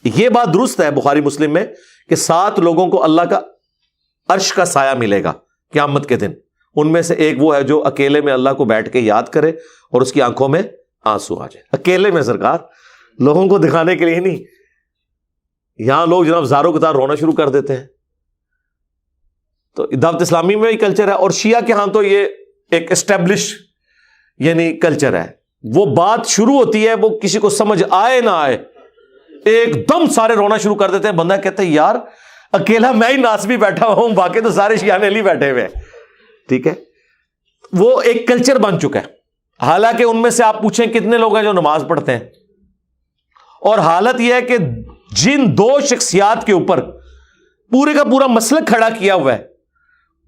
S1: یہ بات درست ہے بخاری مسلم میں کہ 7 لوگوں کو اللہ کا عرش کا سایہ ملے گا قیامت کے دن، ان میں سے ایک وہ ہے جو اکیلے میں اللہ کو بیٹھ کے یاد کرے اور اس کی آنکھوں میں آنسو آ جائے، اکیلے میں سرکار، لوگوں کو دکھانے کے لیے نہیں۔ یہاں لوگ جناب زاروں قطار رونا شروع کر دیتے ہیں۔ تو دعوت اسلامی میں بھی کلچر ہے، اور شیعہ کے ہاں تو یہ ایک اسٹیبلش یعنی کلچر ہے۔ وہ بات شروع ہوتی ہے، وہ کسی کو سمجھ آئے نہ آئے ایک دم سارے رونا شروع کر دیتے ہیں۔ بندہ کہتا ہے یار اکیلا میں ہی ناسبی بیٹھا ہوں، باقی تو سارے شیعہ علی بیٹھے ہوئے ہیں، ٹھیک ہے۔ وہ ایک کلچر بن چکا ہے۔ حالانکہ ان میں سے آپ پوچھیں کتنے لوگ ہیں جو نماز پڑھتے ہیں، اور حالت یہ ہے کہ جن 2 شخصیات کے اوپر پورے کا پورا مسلک کھڑا کیا ہوا ہے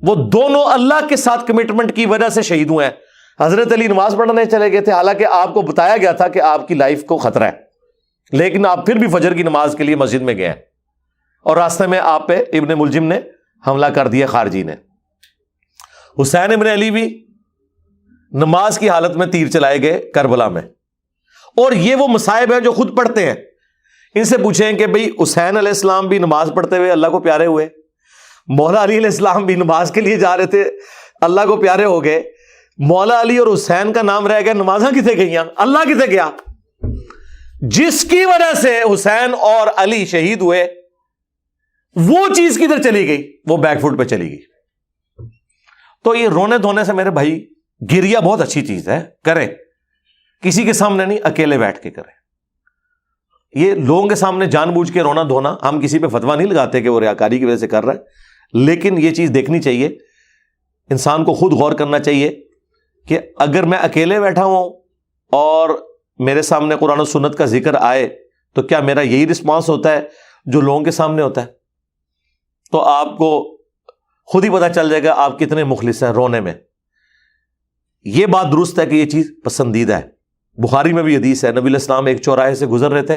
S1: وہ دونوں اللہ کے ساتھ کمٹمنٹ کی وجہ سے شہید ہوئے ہیں۔ حضرت علی نماز پڑھنے چلے گئے تھے، حالانکہ آپ کو بتایا گیا تھا کہ آپ کی لائف کو خطرہ ہے، لیکن آپ پھر بھی فجر کی نماز کے لیے مسجد میں گئے ہیں، اور راستے میں آپ پہ ابن ملجم نے حملہ کر دیا، خارجی نے۔ حسین ابن علی بھی نماز کی حالت میں تیر چلائے گئے کربلا میں۔ اور یہ وہ مصائب ہیں جو خود پڑھتے ہیں۔ ان سے پوچھیں کہ بھئی حسین علیہ السلام بھی نماز پڑھتے ہوئے اللہ کو پیارے ہوئے، مولا علی علیہ السلام بھی نماز کے لیے جا رہے تھے، اللہ کو پیارے ہو گئے، مولا علی اور حسین کا نام رہ گیا، نمازاں کتنے گئیاں، اللہ کتنے گیا؟ جس کی وجہ سے حسین اور علی شہید ہوئے وہ چیز کدھر چلی گئی؟ وہ بیک فوٹ پہ چلی گئی۔ تو یہ رونے دھونے سے میرے بھائی گریا بہت اچھی چیز ہے، کریں، کسی کے سامنے نہیں، اکیلے بیٹھ کے کریں۔ یہ لوگوں کے سامنے جان بوجھ کے رونا دھونا، ہم کسی پہ فتویٰ نہیں لگاتے کہ وہ ریاکاری کی وجہ سے کر رہا ہے، لیکن یہ چیز دیکھنی چاہیے، انسان کو خود غور کرنا چاہیے کہ اگر میں اکیلے بیٹھا ہوں اور میرے سامنے قرآن و سنت کا ذکر آئے تو کیا میرا یہی رسپانس ہوتا ہے جو لوگوں کے سامنے ہوتا ہے؟ تو آپ کو خود ہی پتہ چل جائے گا آپ کتنے مخلص ہیں رونے میں۔ یہ بات درست ہے کہ یہ چیز پسندیدہ ہے۔ بخاری میں بھی حدیث ہے، نبی علیہ السلام ایک چوراہے سے گزر رہے تھے،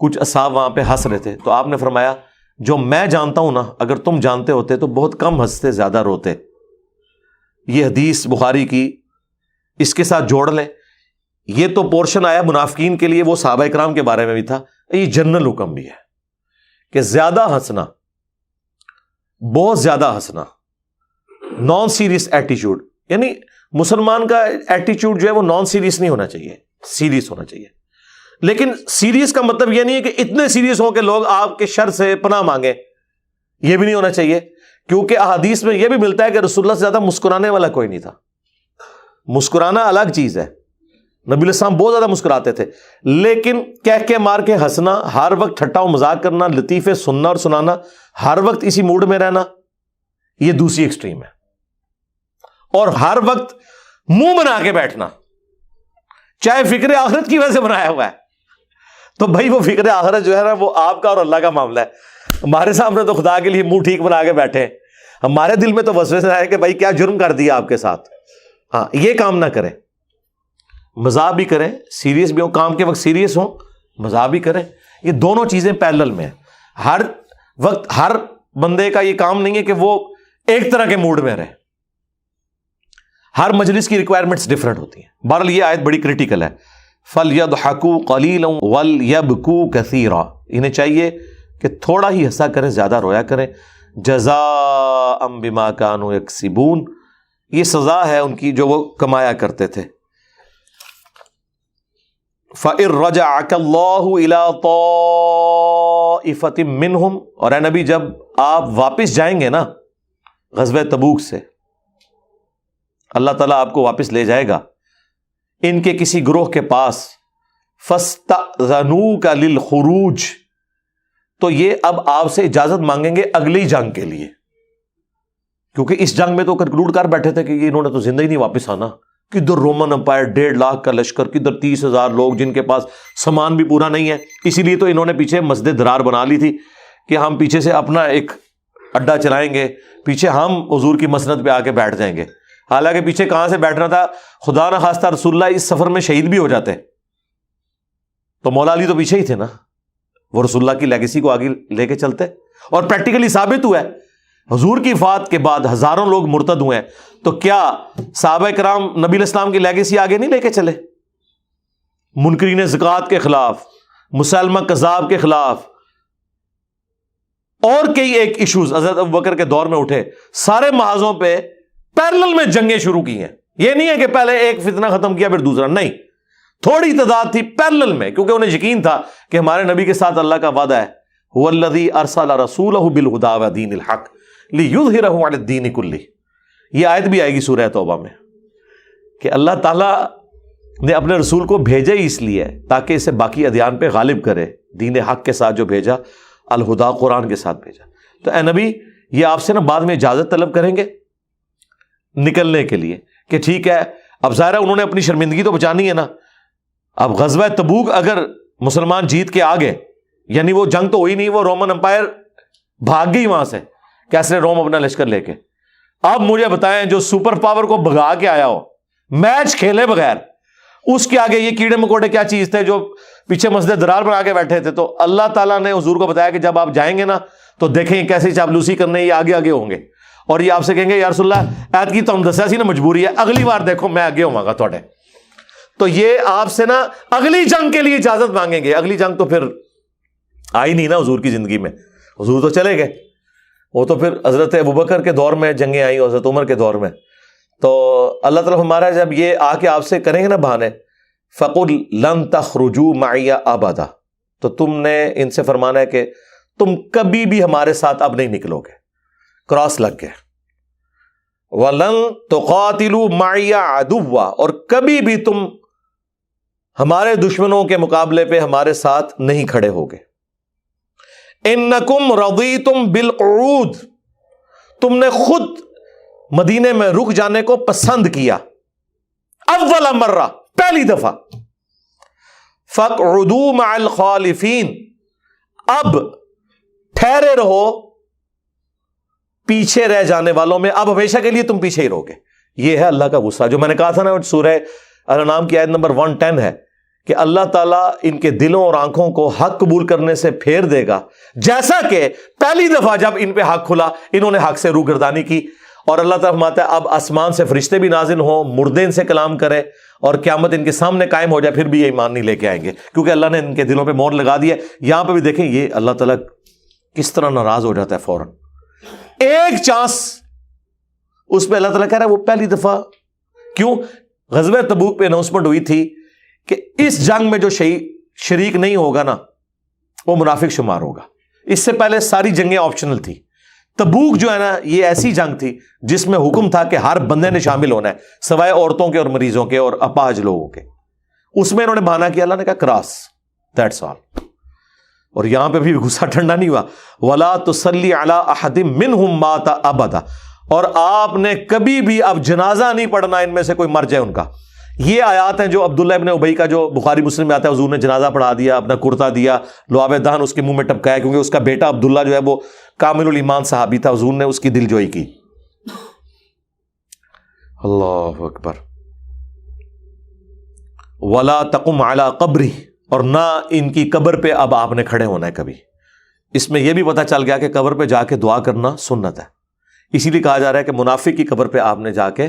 S1: کچھ اصحاب وہاں پہ ہنس رہے تھے، تو آپ نے فرمایا جو میں جانتا ہوں نا، اگر تم جانتے ہوتے تو بہت کم ہنستے، زیادہ روتے۔ یہ حدیث بخاری کی، اس کے ساتھ جوڑ لیں۔ یہ تو پورشن آیا منافقین کے لیے، وہ صحابہ کرام کے بارے میں بھی تھا، یہ جنرل حکم بھی ہے کہ زیادہ ہنسنا، بہت زیادہ ہنسنا، نان سیریس ایٹیچیوڈ، یعنی مسلمان کا ایٹیچیوڈ جو ہے وہ نان سیریس نہیں ہونا چاہیے، سیریس ہونا چاہیے۔ لیکن سیریس کا مطلب یہ نہیں ہے کہ اتنے سیریس ہوں کہ لوگ آپ کے شر سے پناہ مانگیں، یہ بھی نہیں ہونا چاہیے، کیونکہ احادیث میں یہ بھی ملتا ہے کہ رسول اللہ سے زیادہ مسکرانے والا کوئی نہیں تھا۔ مسکرانا الگ چیز ہے، نبی علیہ السلام بہت زیادہ مسکراتے تھے، لیکن کہہ کے مار کے ہنسنا، ہر وقت ٹھٹا و مذاق کرنا، لطیفے سننا اور سنانا، ہر وقت اسی موڈ میں رہنا، یہ دوسری ایکسٹریم ہے۔ اور ہر وقت منہ بنا کے بیٹھنا، چاہے فکر آخرت کی وجہ سے بنایا ہوا ہے، تو بھائی وہ فکر آخرت جو ہے نا وہ آپ کا اور اللہ کا معاملہ ہے۔ ہمارے سامنے تو خدا کے لیے منہ ٹھیک بنا کے بیٹھے، ہمارے دل میں تو وسوسے آئے کہ بھائی کیا جرم کر دیا آپ کے ساتھ۔ ہاں، یہ کام نہ کریں، مزاح بھی کریں، سیریس بھی ہوں، کام کے وقت سیریس ہوں، مزاح بھی کریں، یہ دونوں چیزیں پیرلل میں ہیں۔ ہر وقت ہر بندے کا یہ کام نہیں ہے کہ وہ ایک طرح کے موڈ میں رہے، ہر مجلس کی ریکوائرمنٹس ڈفرنٹ ہوتی ہیں۔ بہرحال یہ آیت بڑی کریٹیکل ہے، فَلْيَضْحَكُوا قَلِيلًا وَلْيَبْكُوا كَثِيرًا، انہیں چاہیے کہ تھوڑا ہی ہنسا کریں، زیادہ رویا کریں، جَزَاءً بِمَا كَانُوا يَكْسِبُونَ، یہ سزا ہے ان کی جو وہ کمایا کرتے تھے۔ فَإِن رَجَعَكَ اللَّهُ إِلَىٰ طَائِفَةٍ مِّنْهُمْ، اور اے نبی جب آپ واپس جائیں گے نا غزوہ تبوک سے، اللہ تعالیٰ آپ کو واپس لے جائے گا ان کے کسی گروہ کے پاس، فَاسْتَأْذَنُوكَ لِلْخُرُوجِ، تو یہ اب آپ سے اجازت مانگیں گے اگلی جنگ کے لیے، کیونکہ اس جنگ میں تو کنکلوڈ کر بیٹھے تھے کہ انہوں نے تو زندہ ہی نہیں واپس آنا، کدھر رومن امپائر 1.5 لاکھ کا لشکر، کدھر 30,000 لوگ جن کے پاس سامان بھی پورا نہیں ہے. اسی لیے تو انہوں نے پیچھے مسجد درار بنا لی تھی کہ ہم پیچھے سے اپنا ایک اڈا چلائیں گے، پیچھے ہم حضور کی مسند پہ آ کے بیٹھ جائیں گے. حالانکہ پیچھے کہاں سے بیٹھنا تھا، خدا نہ خواستہ رسول اللہ اس سفر میں شہید بھی ہو جاتے تو مولا علی تو پیچھے ہی تھے نا، وہ رسول اللہ کی لیگیسی کو آگے لے کے چلتے. اور پریکٹیکلی ثابت ہوا ہے، حضور کی وفات کے بعد ہزاروں لوگ مرتد ہوئے ہیں، تو کیا صحابہ کرام نبی علیہ السلام کی لیگیسی آگے نہیں لے کے چلے؟ منکرین زکوٰۃ کے خلاف، مسلمہ کذاب کے خلاف، اور کئی ایک ایشوز حضرت ابوبکر کے دور میں اٹھے، سارے محاذوں پہ پیرلل میں جنگیں شروع کی ہیں. یہ نہیں ہے کہ پہلے ایک فتنہ ختم کیا پھر دوسرا، نہیں، تھوڑی تعداد تھی پیرلل میں، کیونکہ انہیں یقین تھا کہ ہمارے نبی کے ساتھ اللہ کا وعدہ ہے، هو الذی ارسل رسولہ بالہدی ودین الحق لیظہرہ علی الدین کلہ. یہ آیت بھی آئے گی سورہ توبہ میں کہ اللہ تعالیٰ نے اپنے رسول کو بھیجا ہی اس لیے تاکہ اسے باقی ادیان پہ غالب کرے، دین حق کے ساتھ جو بھیجا، الہدا قرآن کے ساتھ بھیجا. تو اے نبی یہ آپ سے نا بعد میں اجازت طلب کریں گے نکلنے کے لیے کہ ٹھیک ہے. اب ظاہر ہے انہوں نے اپنی شرمندگی تو بچانی ہے نا. اب غزوہ تبوک اگر مسلمان جیت کے آ گئے، یعنی وہ جنگ تو ہوئی نہیں، وہ رومن امپائر بھاگ گئی وہاں سے، کیسے روم اپنا لشکر لے کے. اب مجھے بتائیں جو سپر پاور کو بھگا کے آیا ہو میچ کھیلے بغیر، اس کے آگے یہ کیڑے مکوڑے کیا چیز تھے جو پیچھے مسجد درار بنا کے بیٹھے تھے. تو اللہ تعالیٰ نے حضور کو بتایا کہ جب آپ جائیں گے نا تو دیکھیں کیسے چاپلوسی کرنے یہ آگے آگے ہوں گے، اور یہ آپ سے کہیں گے یا رسول اللہ ایت کی تو ہم دسیا سی نا مجبوری ہے، اگلی بار دیکھو میں آگے ہوں گا تھوڑے. تو یہ آپ سے نا اگلی جنگ کے لیے اجازت مانگیں گے. اگلی جنگ تو پھر آئی نہیں نا حضور کی زندگی میں، حضور تو چلے گئے، وہ تو پھر حضرت ابوبکر کے دور میں جنگیں آئیں، حضرت عمر کے دور میں. تو اللہ تعالیٰ ہمارا جب یہ آ کے آپ سے کریں گے نا بہانے، فَقُلْ لَن تَخْرُجُوا مَعِيَ أَبَدًا، تو تم نے ان سے فرمانا ہے کہ تم کبھی بھی ہمارے ساتھ اب نہیں نکلو گے، کراس لگ گئے. وَلَن تُقَاتِلُوا مَعِيَ عَدُوًّا، اور کبھی بھی تم ہمارے دشمنوں کے مقابلے پہ ہمارے ساتھ نہیں کھڑے ہوگے. اِنَّكُمْ رَضِيتُمْ بِالْقُعُودِ، تم نے خود مدینے میں رک جانے کو پسند کیا، اول مرہ، پہلی دفعہ. فَاقْعُدُوا مَعَ الْخَالِفِينَ، اب ٹھہرے رہو پیچھے رہ جانے والوں میں، اب ہمیشہ کے لیے تم پیچھے ہی رہو گے. یہ ہے اللہ کا غصہ، جو میں نے کہا تھا نا سورہ الانعام کی آیت نمبر 110 ہے کہ اللہ تعالیٰ ان کے دلوں اور آنکھوں کو حق قبول کرنے سے پھیر دے گا، جیسا کہ پہلی دفعہ جب ان پہ حق کھلا انہوں نے حق سے روگردانی کی. اور اللہ تعالیٰ فرماتا ہے اب آسمان سے فرشتے بھی نازل ہوں، مردے ان سے کلام کرے، اور قیامت ان کے سامنے قائم ہو جائے، پھر بھی یہ ایمان نہیں لے کے آئیں گے، کیونکہ اللہ نے ان کے دلوں پہ مہر لگا دی ہے. یہاں پہ بھی دیکھیں یہ اللہ تعالیٰ کس طرح ناراض ہو جاتا ہے فوراً. ایک چانس اس پہ اللہ تعالیٰ کہہ رہا ہے وہ پہلی دفعہ. کیوں؟ غزوہ تبوک پہ اناؤنسمنٹ ہوئی تھی کہ اس جنگ میں جو شریک نہیں ہوگا نا وہ منافق شمار ہوگا. اس سے پہلے ساری جنگیں آپشنل تھی. تبوک جو ہے نا یہ ایسی جنگ تھی جس میں حکم تھا کہ ہر بندے نے شامل ہونا ہے، سوائے عورتوں کے اور مریضوں کے اور اپاہج لوگوں کے. اس میں انہوں نے بہانا کیا، اللہ نے کہا کراس، دیٹس آل. اور یہاں پہ بھی غصہ ٹھنڈا نہیں ہوا، وَلَا تُصَلِّ عَلَىٰ أَحَدٍ مِّنْهُمْ مَاتَ أَبَدًا، اور آپ نے کبھی بھی اب جنازہ نہیں پڑھنا ان میں سے کوئی مر جائے ان کا. یہ آیات ہیں جو عبداللہ ابن ابی کا جو بخاری مسلم میں آتا ہے، حضور نے جنازہ پڑھا دیا، اپنا کرتا دیا، لعاب دہن اس کے منہ میں ٹپکایا، کیونکہ اس کا بیٹا عبداللہ جو ہے وہ کامل الایمان صحابی تھا، حضور نے اس کی دل جوئی کی. اللہ اکبر. وَلَا تَقُمْ عَلَىٰ قَبْرِهِ، اور نہ ان کی قبر پہ اب آپ نے کھڑے ہونا ہے کبھی. اس میں یہ بھی پتہ چل گیا کہ قبر پہ جا کے دعا کرنا سنت ہے. اسی لیے کہا جا رہا ہے کہ منافق کی قبر پہ آپ نے جا کے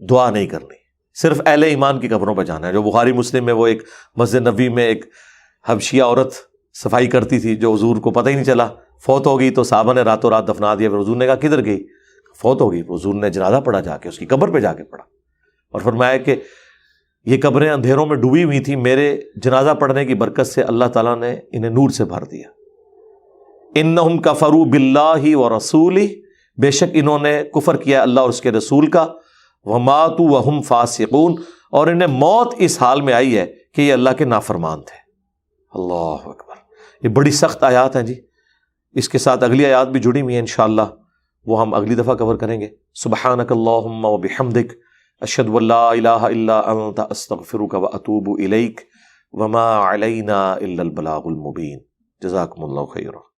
S1: دعا نہیں کرنی، صرف اہل ایمان کی قبروں پہ جانا ہے. جو بخاری مسلم میں وہ ایک مسجد نبوی میں ایک حبشیہ عورت صفائی کرتی تھی، جو حضور کو پتہ ہی نہیں چلا، فوت ہو گئی تو صحابہ نے راتوں رات دفنا دیا. پھر حضور نے کہا کدھر گئی؟ فوت ہو گئی. حضور نے جنازہ پڑھا، جا کے اس کی قبر پہ جا کے پڑھا، اور فرمایا کہ یہ قبریں اندھیروں میں ڈوبی ہوئی تھیں، میرے جنازہ پڑھنے کی برکت سے اللہ تعالیٰ نے انہیں نور سے بھر دیا. انہم کفروا باللہ ورسولہ، بے شک انہوں نے کفر کیا اللہ اور اس کے رسول کا. وماتوا وہم فاسقون، اور انہیں موت اس حال میں آئی ہے کہ یہ اللہ کے نافرمان تھے. اللہ اکبر. یہ بڑی سخت آیات ہیں جی. اس کے ساتھ اگلی آیات بھی جڑی ہوئی ہیں انشاءاللہ، وہ ہم اگلی دفعہ کور کریں گے. سبحانک اللہم وبحمدک، اشہد ان لا الہ الا انت استغفرک واتوب الیک وما علینا الا البلاغ المبین۔ جزاکم اللہ خیرا۔